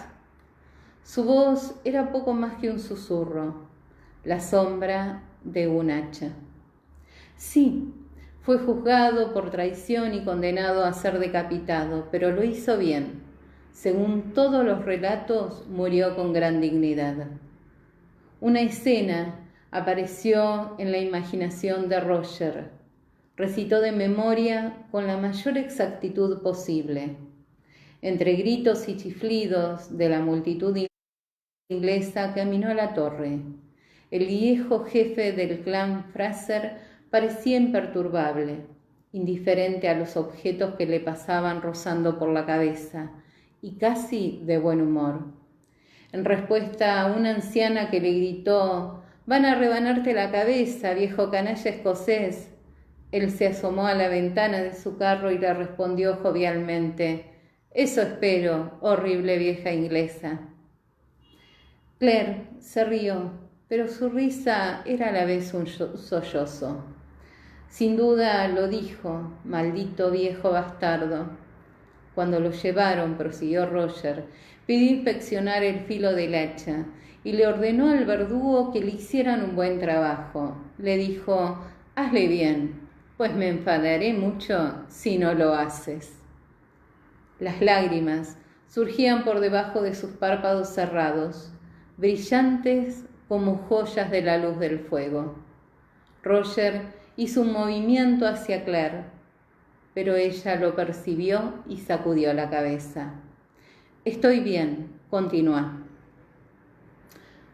Su voz era poco más que un susurro, la sombra de un hacha. Sí, fue juzgado por traición y condenado a ser decapitado, pero lo hizo bien. Según todos los relatos, murió con gran dignidad. Una escena apareció en la imaginación de Roger. Recitó de memoria con la mayor exactitud posible. Entre gritos y chiflidos de la multitud inglesa caminó a la torre. El viejo jefe del clan Fraser parecía imperturbable, indiferente a los objetos que le pasaban rozando por la cabeza, y casi de buen humor. En respuesta a una anciana que le gritó: «Van a rebanarte la cabeza, viejo canalla escocés», él se asomó a la ventana de su carro y le respondió jovialmente: «Eso espero, horrible vieja inglesa». Claire se rió, pero su risa era a la vez un sollozo. Sin duda lo dijo: «Maldito viejo bastardo». Cuando lo llevaron, prosiguió Roger, pidió inspeccionar el filo del hacha y le ordenó al verdugo que le hicieran un buen trabajo. Le dijo: «Hazle bien, pues me enfadaré mucho si no lo haces». Las lágrimas surgían por debajo de sus párpados cerrados, brillantes como joyas de la luz del fuego. Roger hizo un movimiento hacia Claire, pero ella lo percibió y sacudió la cabeza. «Estoy bien», continuó.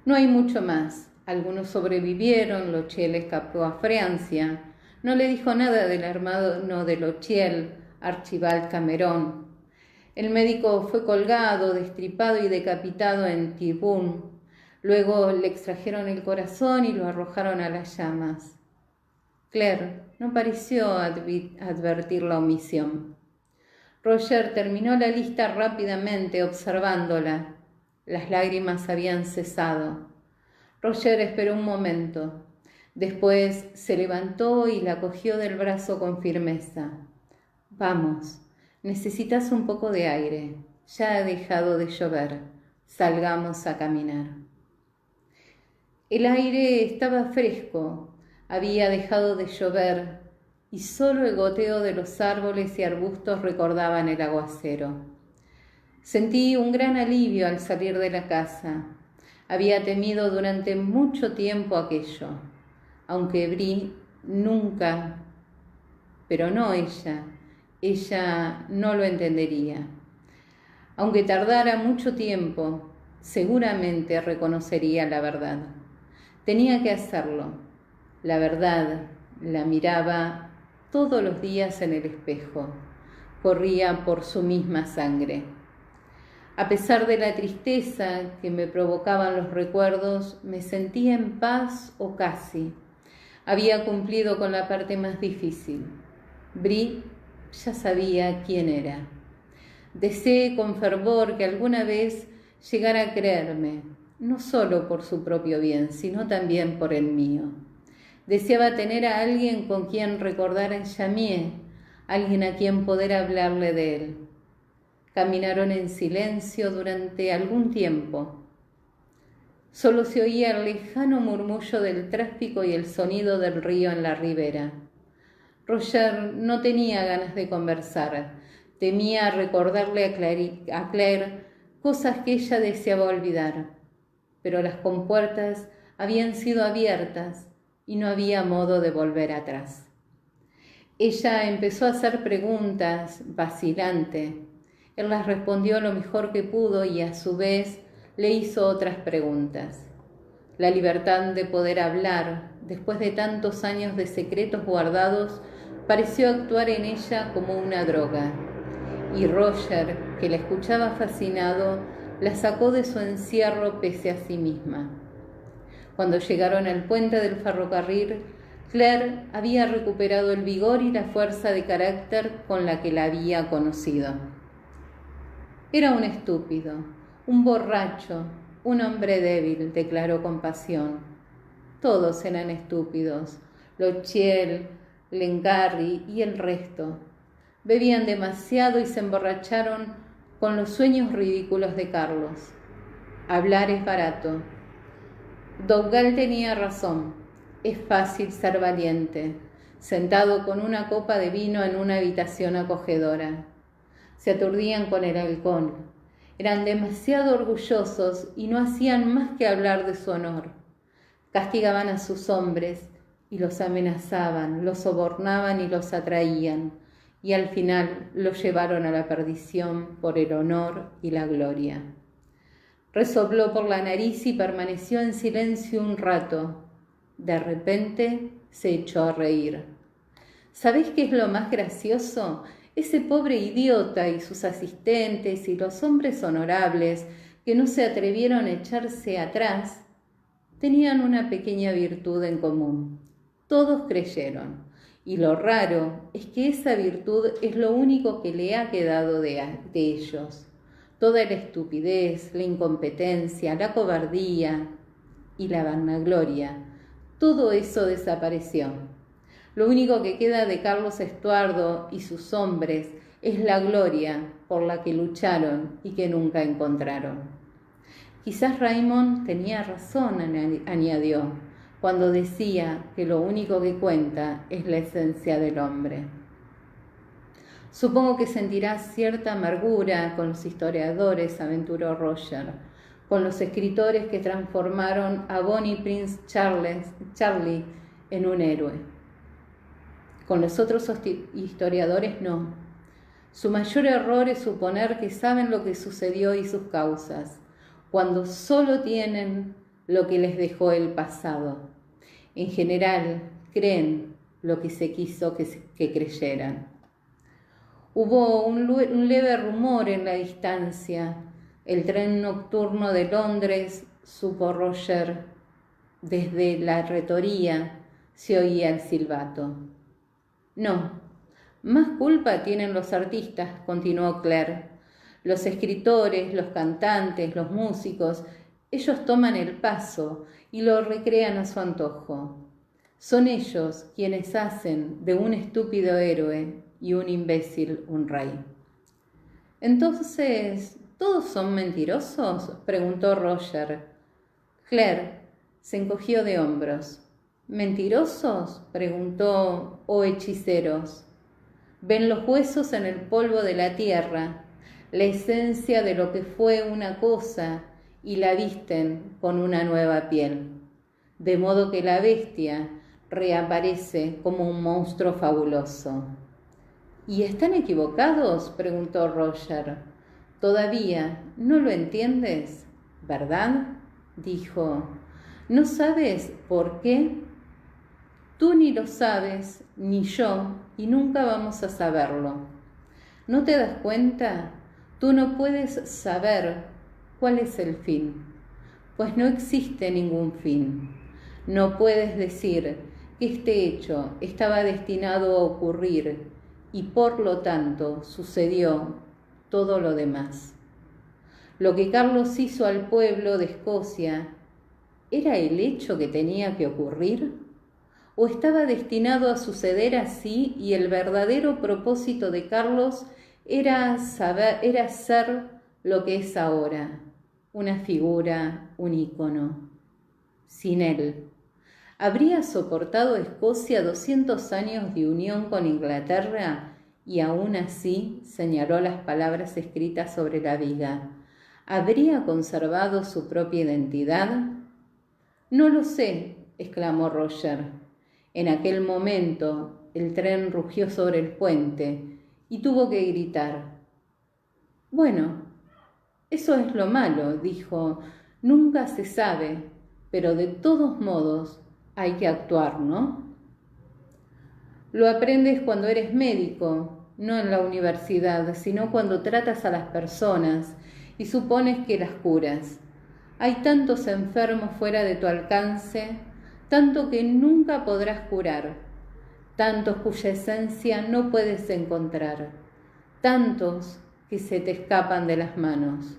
«No hay mucho más. Algunos sobrevivieron, Lochiel escapó a Francia. No le dijo nada del hermano de Lochiel, Archibald Cameron. El médico fue colgado, destripado y decapitado en Tyburn. Luego le extrajeron el corazón y lo arrojaron a las llamas». Claire no pareció advertir la omisión. Roger terminó la lista rápidamente, observándola. Las lágrimas habían cesado. Roger esperó un momento. Después se levantó y la cogió del brazo con firmeza. «Vamos, necesitas un poco de aire. Ya ha dejado de llover. Salgamos a caminar». El aire estaba fresco. Había dejado de llover y solo el goteo de los árboles y arbustos recordaban el aguacero. Sentí un gran alivio al salir de la casa. Había temido durante mucho tiempo aquello, aunque Brie nunca, pero no ella no lo entendería. Aunque tardara mucho tiempo, seguramente reconocería la verdad. Tenía que hacerlo. La verdad la miraba todos los días en el espejo. Corría por su misma sangre. A pesar de la tristeza que me provocaban los recuerdos, me sentía en paz o casi. Había cumplido con la parte más difícil. Brie ya sabía quién era. Deseé con fervor que alguna vez llegara a creerme, no solo por su propio bien, sino también por el mío. Deseaba tener a alguien con quien recordar a Jamie, alguien a quien poder hablarle de él. Caminaron en silencio durante algún tiempo. Solo se oía el lejano murmullo del tráfico y el sonido del río en la ribera. Roger no tenía ganas de conversar. Temía recordarle a Claire cosas que ella deseaba olvidar. Pero las compuertas habían sido abiertas y no había modo de volver atrás. Ella empezó a hacer preguntas, vacilante. Él las respondió lo mejor que pudo y a su vez le hizo otras preguntas. La libertad de poder hablar, después de tantos años de secretos guardados, pareció actuar en ella como una droga. Y Roger, que la escuchaba fascinado, la sacó de su encierro pese a sí misma. Cuando llegaron al puente del ferrocarril, Claire había recuperado el vigor y la fuerza de carácter con la que la había conocido. Era un estúpido, un borracho, un hombre débil, declaró con pasión. Todos eran estúpidos, Lochiel, Glengarry y el resto. Bebían demasiado y se emborracharon con los sueños ridículos de Carlos. Hablar es barato. Dougal tenía razón. Es fácil ser valiente, sentado con una copa de vino en una habitación acogedora. Se aturdían con el alcohol. Eran demasiado orgullosos y no hacían más que hablar de su honor. Castigaban a sus hombres y los amenazaban, los sobornaban y los atraían, y al final los llevaron a la perdición por el honor y la gloria. Resopló por la nariz y permaneció en silencio un rato. De repente se echó a reír. ¿Sabéis qué es lo más gracioso? Ese pobre idiota y sus asistentes y los hombres honorables que no se atrevieron a echarse atrás, tenían una pequeña virtud en común. Todos creyeron, y lo raro es que esa virtud es lo único que le ha quedado de ellos. Toda la estupidez, la incompetencia, la cobardía y la vanagloria, todo eso desapareció. Lo único que queda de Carlos Estuardo y sus hombres es la gloria por la que lucharon y que nunca encontraron. Quizás Raymond tenía razón, añadió, cuando decía que lo único que cuenta es la esencia del hombre. Supongo que sentirás cierta amargura con los historiadores, aventuró Roger, con los escritores que transformaron a Bonnie Prince Charlie en un héroe. Con los otros historiadores no. Su mayor error es suponer que saben lo que sucedió y sus causas, cuando solo tienen lo que les dejó el pasado. En general, creen lo que se quiso que creyeran. Hubo un leve rumor en la distancia. El tren nocturno de Londres, supo Roger. Desde la retoría se oía el silbato. No, más culpa tienen los artistas, continuó Claire. Los escritores, los cantantes, los músicos, ellos toman el paso y lo recrean a su antojo. Son ellos quienes hacen de un estúpido héroe y un imbécil un rey. Entonces, ¿todos son mentirosos?, preguntó Roger. Claire se encogió de hombros. ¿Mentirosos?, preguntó, ¿o hechiceros? Ven los huesos en el polvo de la tierra, la esencia de lo que fue una cosa, y la visten con una nueva piel, de modo que la bestia reaparece como un monstruo fabuloso. ¿Y están equivocados?, preguntó Roger. Todavía no lo entiendes, ¿verdad?, dijo. ¿No sabes por qué? Tú ni lo sabes, ni yo, y nunca vamos a saberlo. ¿No te das cuenta? Tú no puedes saber cuál es el fin, pues no existe ningún fin. No puedes decir que este hecho estaba destinado a ocurrir y por lo tanto sucedió todo lo demás. Lo que Carlos hizo al pueblo de Escocia, ¿era el hecho que tenía que ocurrir? ¿O estaba destinado a suceder así y el verdadero propósito de Carlos era ser lo que es ahora, una figura, un ícono? Sin él, ¿habría soportado Escocia 200 años de unión con Inglaterra? Y aún así, señaló las palabras escritas sobre la viga, ¿habría conservado su propia identidad? No lo sé, exclamó Roger. En aquel momento el tren rugió sobre el puente y tuvo que gritar. Bueno, eso es lo malo, dijo. Nunca se sabe, pero de todos modos hay que actuar, ¿no? Lo aprendes cuando eres médico, no en la universidad, sino cuando tratas a las personas y supones que las curas. Hay tantos enfermos fuera de tu alcance, tanto que nunca podrás curar, tantos cuya esencia no puedes encontrar, tantos que se te escapan de las manos.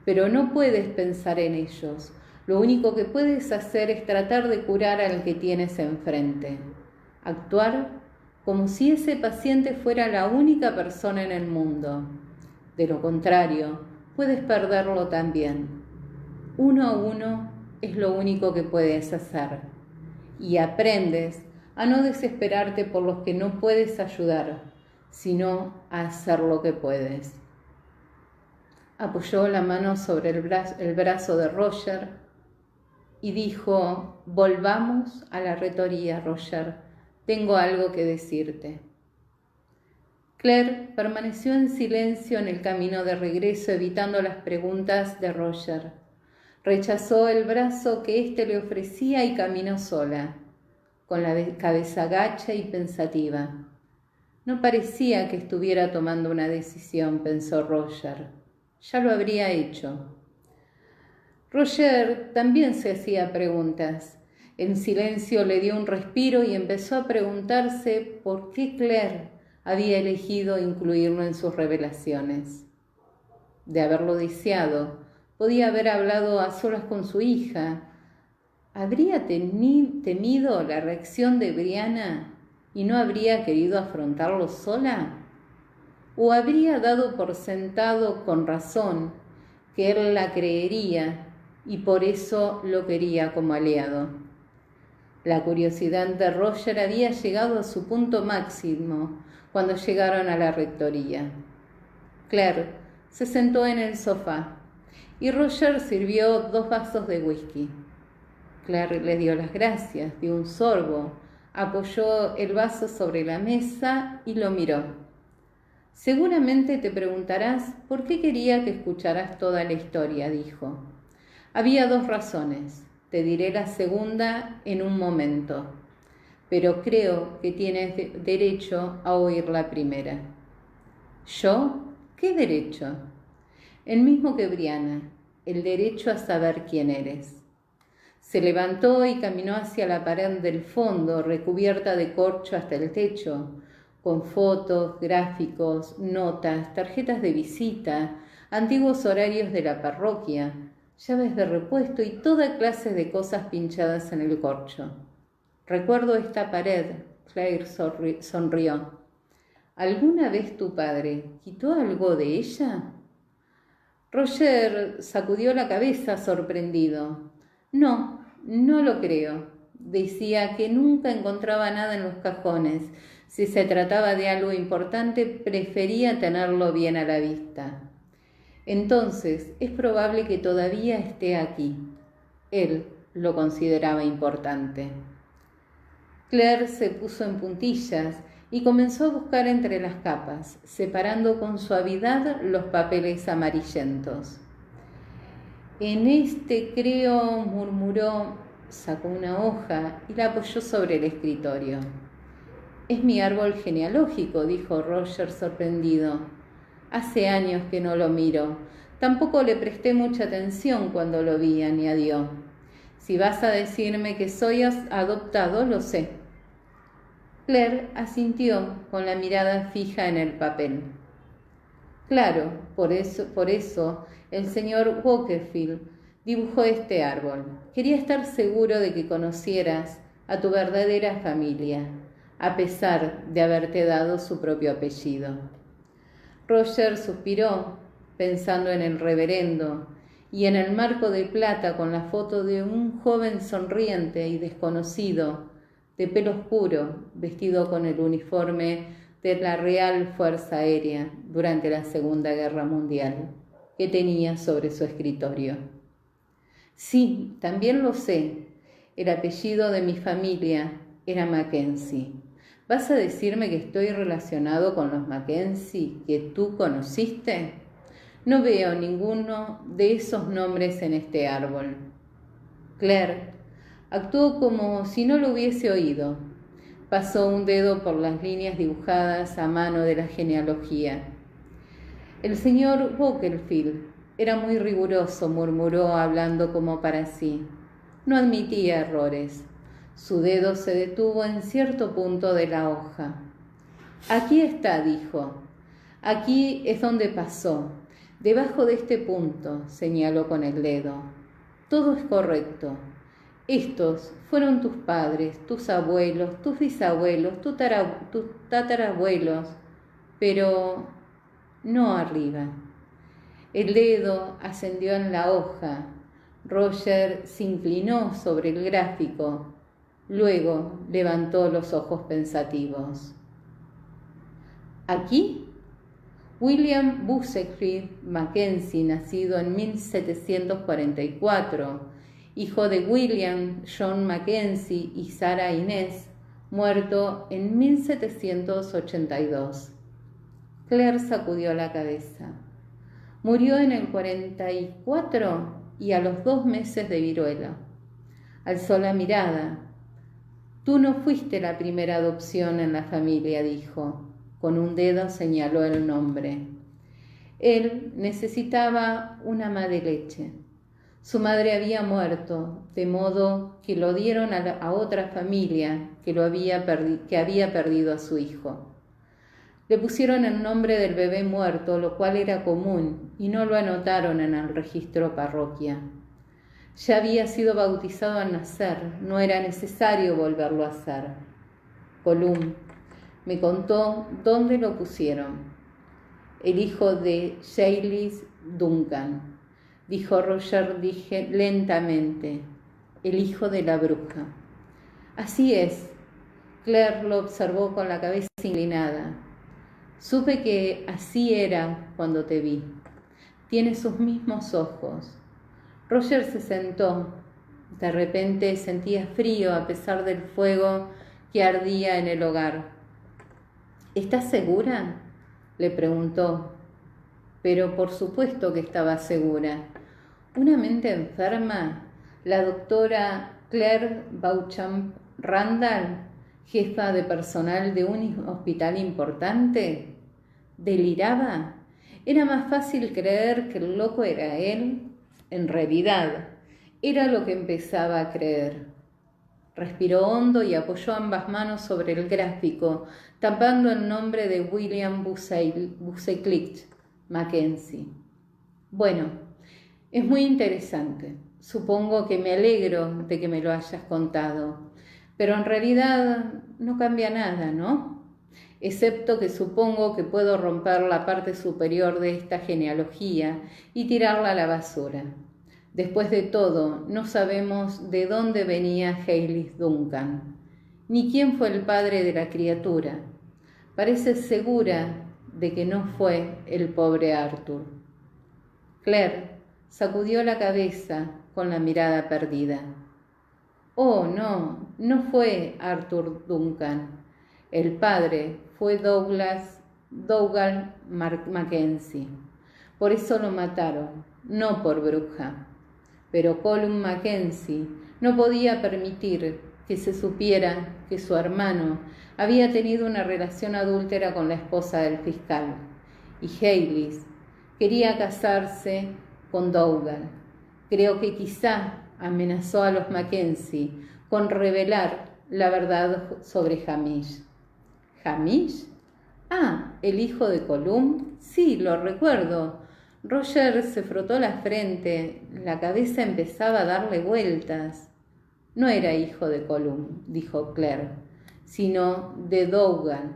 Pero no puedes pensar en ellos. Lo único que puedes hacer es tratar de curar al que tienes enfrente. Actuar como si ese paciente fuera la única persona en el mundo. De lo contrario, puedes perderlo también. Uno a uno es lo único que puedes hacer. Y aprendes a no desesperarte por los que no puedes ayudar, sino a hacer lo que puedes. Apoyó la mano sobre el brazo de Roger y dijo, volvamos a la retoría, Roger, tengo algo que decirte. Claire permaneció en silencio en el camino de regreso, evitando las preguntas de Roger. Rechazó el brazo que éste le ofrecía y caminó sola, con la cabeza gacha y pensativa. No parecía que estuviera tomando una decisión, pensó Roger. Ya lo habría hecho. Roger también se hacía preguntas. En silencio le dio un respiro y empezó a preguntarse por qué Claire había elegido incluirlo en sus revelaciones. De haberlo deseado, podía haber hablado a solas con su hija. ¿Habría temido la reacción de Brianna y no habría querido afrontarlo sola? ¿O habría dado por sentado con razón que él la creería y por eso lo quería como aliado? La curiosidad de Roger había llegado a su punto máximo cuando llegaron a la rectoría. Claire se sentó en el sofá y Roger sirvió 2 vasos de whisky. Claire le dio las gracias, dio un sorbo, apoyó el vaso sobre la mesa y lo miró. Seguramente te preguntarás por qué quería que escucharas toda la historia, dijo. Había 2 razones. Te diré la segunda en un momento, pero creo que tienes derecho a oír la primera. ¿Yo? ¿Qué derecho? El mismo que Brianna, el derecho a saber quién eres. Se levantó y caminó hacia la pared del fondo, recubierta de corcho hasta el techo, con fotos, gráficos, notas, tarjetas de visita, antiguos horarios de la parroquia, llaves de repuesto y toda clase de cosas pinchadas en el corcho. Recuerdo esta pared, Claire sonrió. ¿Alguna vez tu padre quitó algo de ella? Roger sacudió la cabeza sorprendido. No, no lo creo. Decía que nunca encontraba nada en los cajones. Si se trataba de algo importante, prefería tenerlo bien a la vista. Entonces, es probable que todavía esté aquí. Él lo consideraba importante. Claire se puso en puntillas y comenzó a buscar entre las capas, separando con suavidad los papeles amarillentos. En este creo, murmuró, sacó una hoja y la apoyó sobre el escritorio. Es mi árbol genealógico, dijo Roger sorprendido. Hace años que no lo miro. Tampoco le presté mucha atención cuando lo vi, añadió. Si vas a decirme que soy adoptado, lo sé. Claire asintió con la mirada fija en el papel. Claro, por eso el señor Wakefield dibujó este árbol. Quería estar seguro de que conocieras a tu verdadera familia, a pesar de haberte dado su propio apellido. Roger suspiró, pensando en el reverendo, y en el marco de plata con la foto de un joven sonriente y desconocido, de pelo oscuro, vestido con el uniforme de la Real Fuerza Aérea durante la Segunda Guerra Mundial, que tenía sobre su escritorio. Sí, también lo sé. El apellido de mi familia era Mackenzie. ¿Vas a decirme que estoy relacionado con los Mackenzie que tú conociste? No veo ninguno de esos nombres en este árbol. Claire actuó como si no lo hubiese oído. Pasó un dedo por las líneas dibujadas a mano de la genealogía. El señor Wakefield era muy riguroso, murmuró hablando como para sí. No admitía errores. Su dedo se detuvo en cierto punto de la hoja. Aquí está, dijo. Aquí es donde pasó. Debajo de este punto, señaló con el dedo. Todo es correcto. Estos fueron tus padres, tus abuelos, tus bisabuelos, tus tatarabuelos, pero no arriba. El dedo ascendió en la hoja. Roger se inclinó sobre el gráfico. Luego levantó los ojos pensativos. ¿Aquí? William Buzzard Mackenzie, nacido en 1744, hijo de William John Mackenzie y Sarah Inés, muerto en 1782. Claire sacudió la cabeza. Murió en el 44 y a los 2 meses de viruela. Alzó la mirada. Tú no fuiste la primera adopción en la familia, dijo. Con un dedo señaló el nombre. Él necesitaba una ama de leche. Su madre había muerto, de modo que lo dieron a otra familia que había perdido a su hijo. Le pusieron el nombre del bebé muerto, lo cual era común, y no lo anotaron en el registro parroquia. Ya había sido bautizado al nacer, no era necesario volverlo a hacer. Colum me contó dónde lo pusieron. El hijo de Giles Duncan, dijo Roger lentamente, el hijo de la bruja. Así es, Claire lo observó con la cabeza inclinada. Supe que así era cuando te vi. Tiene sus mismos ojos. Roger se sentó. De repente sentía frío a pesar del fuego que ardía en el hogar. ¿Estás segura?, le preguntó. Pero por supuesto que estaba segura. Una mente enferma, la doctora Claire Beauchamp Randall, jefa de personal de un hospital importante, ¿deliraba? Era más fácil creer que el loco era él. En realidad, era lo que empezaba a creer. Respiró hondo y apoyó ambas manos sobre el gráfico, tapando el nombre de William Buccleuch Mackenzie. Bueno, es muy interesante. Supongo que me alegro de que me lo hayas contado, pero en realidad no cambia nada, ¿no? Excepto que supongo que puedo romper la parte superior de esta genealogía y tirarla a la basura. Después de todo, no sabemos de dónde venía Giles Duncan, ni quién fue el padre de la criatura. Parece segura de que no fue el pobre Arthur. Claire sacudió la cabeza con la mirada perdida. Oh, no, no fue Arthur Duncan. El padre fue Dougal Mackenzie. Por eso lo mataron, no por bruja. Pero Colum Mackenzie no podía permitir que se supiera que su hermano había tenido una relación adúltera con la esposa del fiscal, y Giles quería casarse con Dougal. Creo que quizá amenazó a los Mackenzie con revelar la verdad sobre Hamish. ¿Hamish? Ah, el hijo de Colum. Sí, lo recuerdo. Roger se frotó la frente, la cabeza empezaba a darle vueltas. No era hijo de Colum, dijo Claire, sino de Dougal.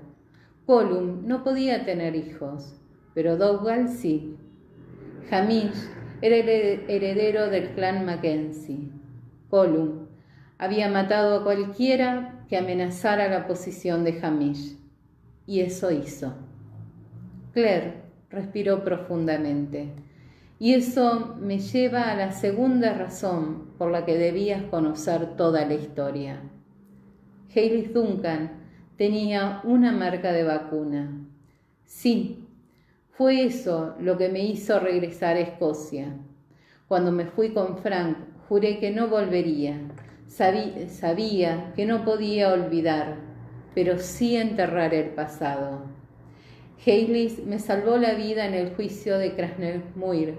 Colum no podía tener hijos, pero Dougal sí. Hamish era el heredero del clan Mackenzie. Colum había matado a cualquiera que amenazara la posición de Hamish, y eso hizo. Claire respiró profundamente. Y eso me lleva a la segunda razón por la que debías conocer toda la historia. Giles Duncan tenía una marca de vacuna. Sí, fue eso lo que me hizo regresar a Escocia. Cuando me fui con Frank, juré que no volvería. Sabía que no podía olvidar, pero sí enterrar el pasado. Giles me salvó la vida en el juicio de Krasnelmuir.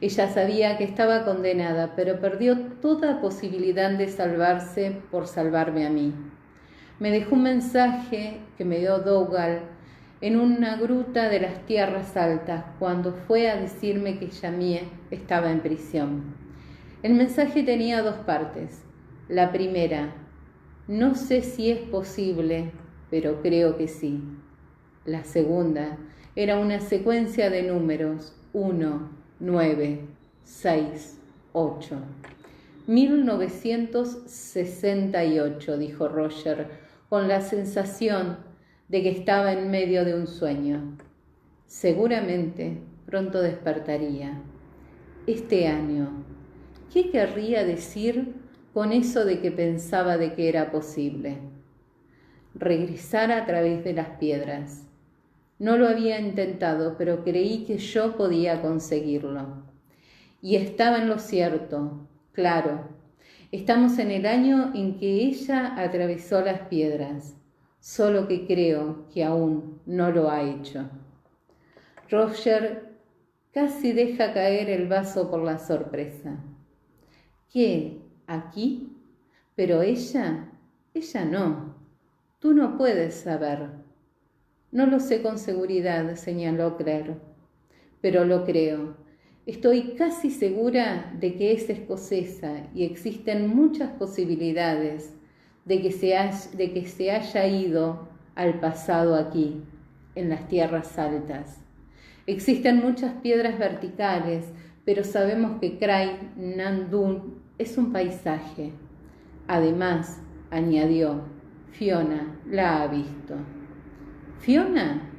Ella sabía que estaba condenada, pero perdió toda posibilidad de salvarse por salvarme a mí. Me dejó un mensaje que me dio Dougal en una gruta de las tierras altas cuando fue a decirme que Jamie estaba en prisión. El mensaje tenía dos partes. La primera, no sé si es posible, pero creo que sí. La segunda era una secuencia de números: 1, 9, 6, 8. 1968, dijo Roger, con la sensación de que estaba en medio de un sueño. Seguramente pronto despertaría. Este año, ¿qué querría decir con eso de que pensaba de que era posible? Regresar a través de las piedras. No lo había intentado, pero creí que yo podía conseguirlo. Y estaba en lo cierto, claro. Estamos en el año en que ella atravesó las piedras. solo que creo que aún no lo ha hecho. Roger casi deja caer el vaso por la sorpresa. ¿Qué? ¿Aquí? Pero ella no. Tú no puedes saber. No lo sé con seguridad, señaló Claire, pero lo creo. Estoy casi segura de que es escocesa y existen muchas posibilidades de que se haya ido al pasado aquí, en las tierras altas. Existen muchas piedras verticales, pero sabemos que Krai Nandun es un paisaje. Además, añadió, Fiona la ha visto. ¿Fiona?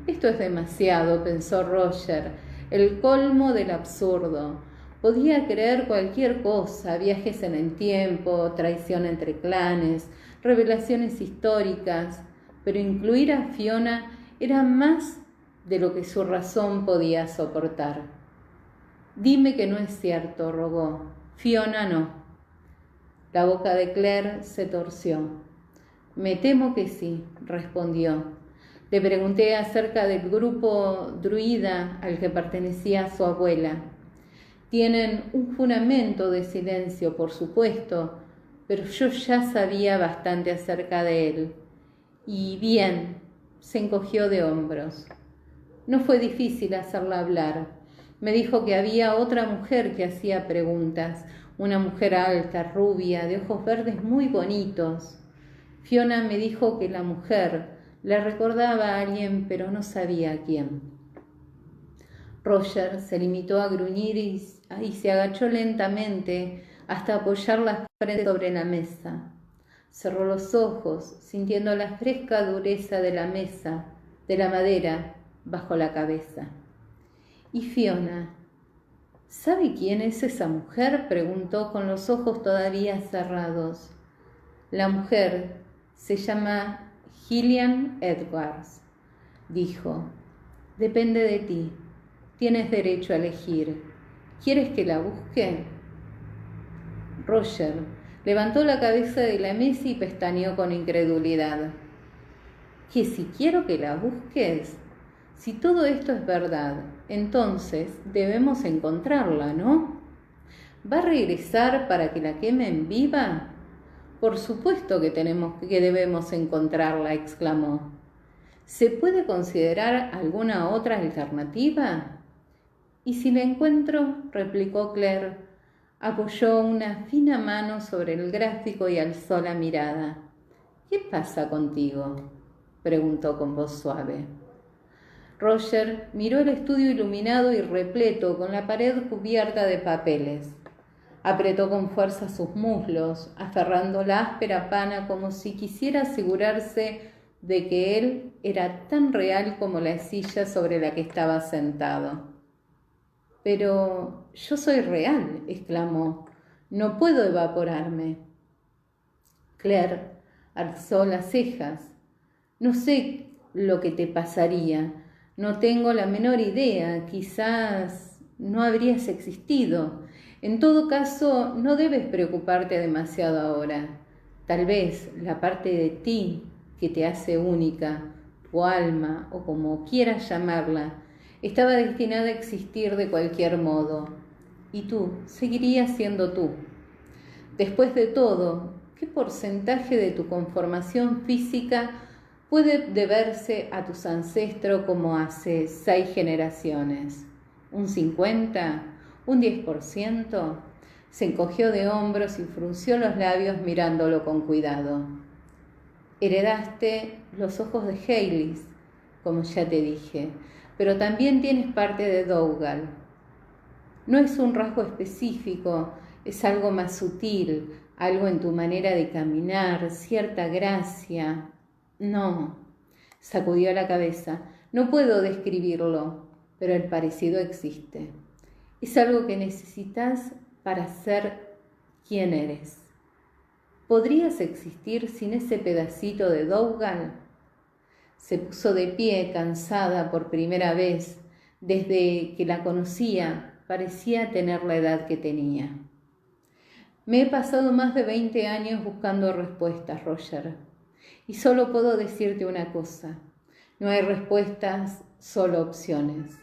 Esto es demasiado, pensó Roger, el colmo del absurdo. Podía creer cualquier cosa, viajes en el tiempo, traición entre clanes, revelaciones históricas, pero incluir a Fiona era más de lo que su razón podía soportar. Dime que no es cierto, rogó. Fiona no. La boca de Claire se torció. Me temo que sí, respondió. Le pregunté acerca del grupo druida al que pertenecía su abuela. Tienen un juramento de silencio, por supuesto, pero yo ya sabía bastante acerca de él. Y bien, se encogió de hombros. No fue difícil hacerla hablar. Me dijo que había otra mujer que hacía preguntas, una mujer alta, rubia, de ojos verdes muy bonitos. Fiona me dijo que la mujer le recordaba a alguien, pero no sabía a quién. Roger se limitó a gruñir y se agachó lentamente hasta apoyar la frente sobre la mesa. Cerró los ojos, sintiendo la fresca dureza de la mesa, de la madera, bajo la cabeza. ¿Y Fiona? ¿Sabe quién es esa mujer?, preguntó con los ojos todavía cerrados. La mujer se llama Gillian Edwards, dijo. Depende de ti. Tienes derecho a elegir. ¿Quieres que la busque? Roger levantó la cabeza de la mesa y pestañeó con incredulidad. ¿Que si quiero que la busques? Si todo esto es verdad, entonces debemos encontrarla, ¿no? ¿Va a regresar para que la quemen viva? Por supuesto que debemos encontrarla, exclamó. ¿Se puede considerar alguna otra alternativa? ¿Y si la encuentro?, replicó Claire. Apoyó una fina mano sobre el gráfico y alzó la mirada. ¿Qué pasa contigo?, preguntó con voz suave. Roger miró el estudio iluminado y repleto con la pared cubierta de papeles. Apretó con fuerza sus muslos, aferrando la áspera pana como si quisiera asegurarse de que él era tan real como la silla sobre la que estaba sentado. Pero yo soy real, exclamó. No puedo evaporarme. Claire alzó las cejas. No sé lo que te pasaría. No tengo la menor idea. Quizás no habrías existido. En todo caso, no debes preocuparte demasiado ahora. Tal vez la parte de ti que te hace única, tu alma o como quieras llamarla, estaba destinada a existir de cualquier modo. Y tú seguirías siendo tú. Después de todo, ¿qué porcentaje de tu conformación física puede deberse a tus ancestros como hace 6 generaciones? ¿Un 50%? ¿Un 10%? Se encogió de hombros y frunció los labios mirándolo con cuidado. Heredaste los ojos de Haylis, como ya te dije, pero también tienes parte de Dougal. No es un rasgo específico, es algo más sutil, algo en tu manera de caminar, cierta gracia. No, sacudió la cabeza, no puedo describirlo, pero el parecido existe. Es algo que necesitas para ser quien eres. ¿Podrías existir sin ese pedacito de Dougal? Se puso de pie, cansada por primera vez. Desde que la conocía, parecía tener la edad que tenía. Me he pasado más de 20 años buscando respuestas, Roger. Y solo puedo decirte una cosa: no hay respuestas, solo opciones.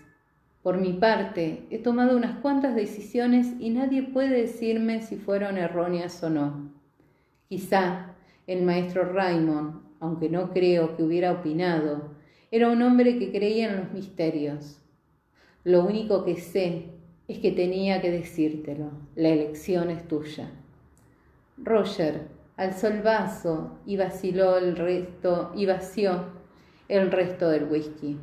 Por mi parte, he tomado unas cuantas decisiones y nadie puede decirme si fueron erróneas o no. Quizá el maestro Raymond, aunque no creo que hubiera opinado, era un hombre que creía en los misterios. Lo único que sé es que tenía que decírtelo. La elección es tuya. Roger alzó el vaso y vació el resto del whisky.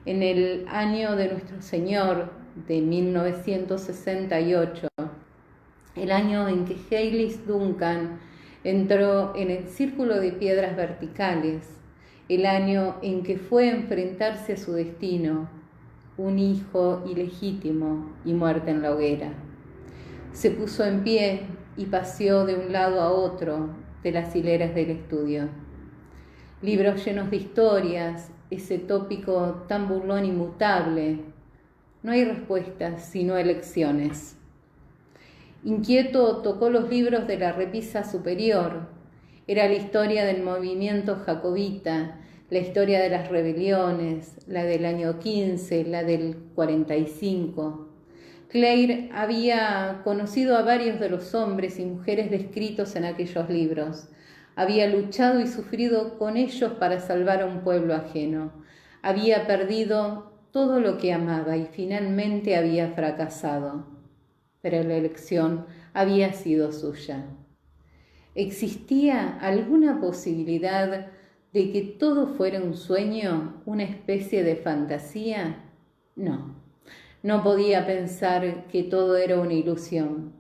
En el año de nuestro Señor de 1968, el año en que Haylis Duncan entró en el círculo de piedras verticales, el año en que fue a enfrentarse a su destino, un hijo ilegítimo y muerte en la hoguera. Se puso en pie y paseó de un lado a otro de las hileras del estudio. Libros llenos de historias, ese tópico tan burlón y mutable. No hay respuestas, sino elecciones. Inquieto tocó los libros de la repisa superior. Era la historia del movimiento jacobita, la historia de las rebeliones, la del año 15, la del 45. Claire había conocido a varios de los hombres y mujeres descritos en aquellos libros. Había luchado y sufrido con ellos para salvar a un pueblo ajeno. Había perdido todo lo que amaba y finalmente había fracasado. Pero la elección había sido suya. ¿Existía alguna posibilidad de que todo fuera un sueño, una especie de fantasía? No. No podía pensar que todo era una ilusión,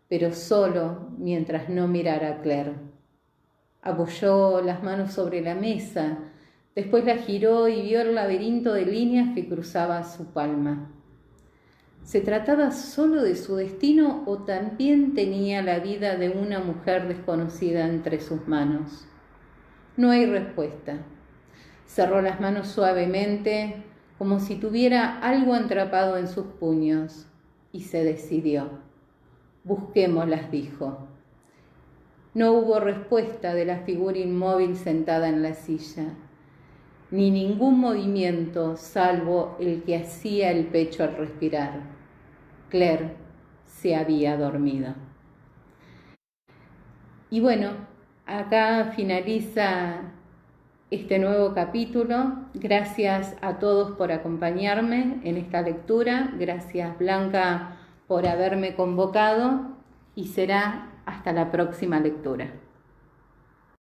pero solo mientras no mirara a Claire. Apoyó las manos sobre la mesa, después la giró y vio el laberinto de líneas que cruzaba su palma. ¿Se trataba solo de su destino o también tenía la vida de una mujer desconocida entre sus manos? No hay respuesta. Cerró las manos suavemente, como si tuviera algo atrapado en sus puños, y se decidió. Busquémoslas, dijo. No hubo respuesta de la figura inmóvil sentada en la silla, ni ningún movimiento salvo el que hacía el pecho al respirar. Claire se había dormido. Y bueno, acá finaliza este nuevo capítulo. Gracias a todos por acompañarme en esta lectura. Gracias, Blanca, por haberme convocado y será hasta la próxima lectura.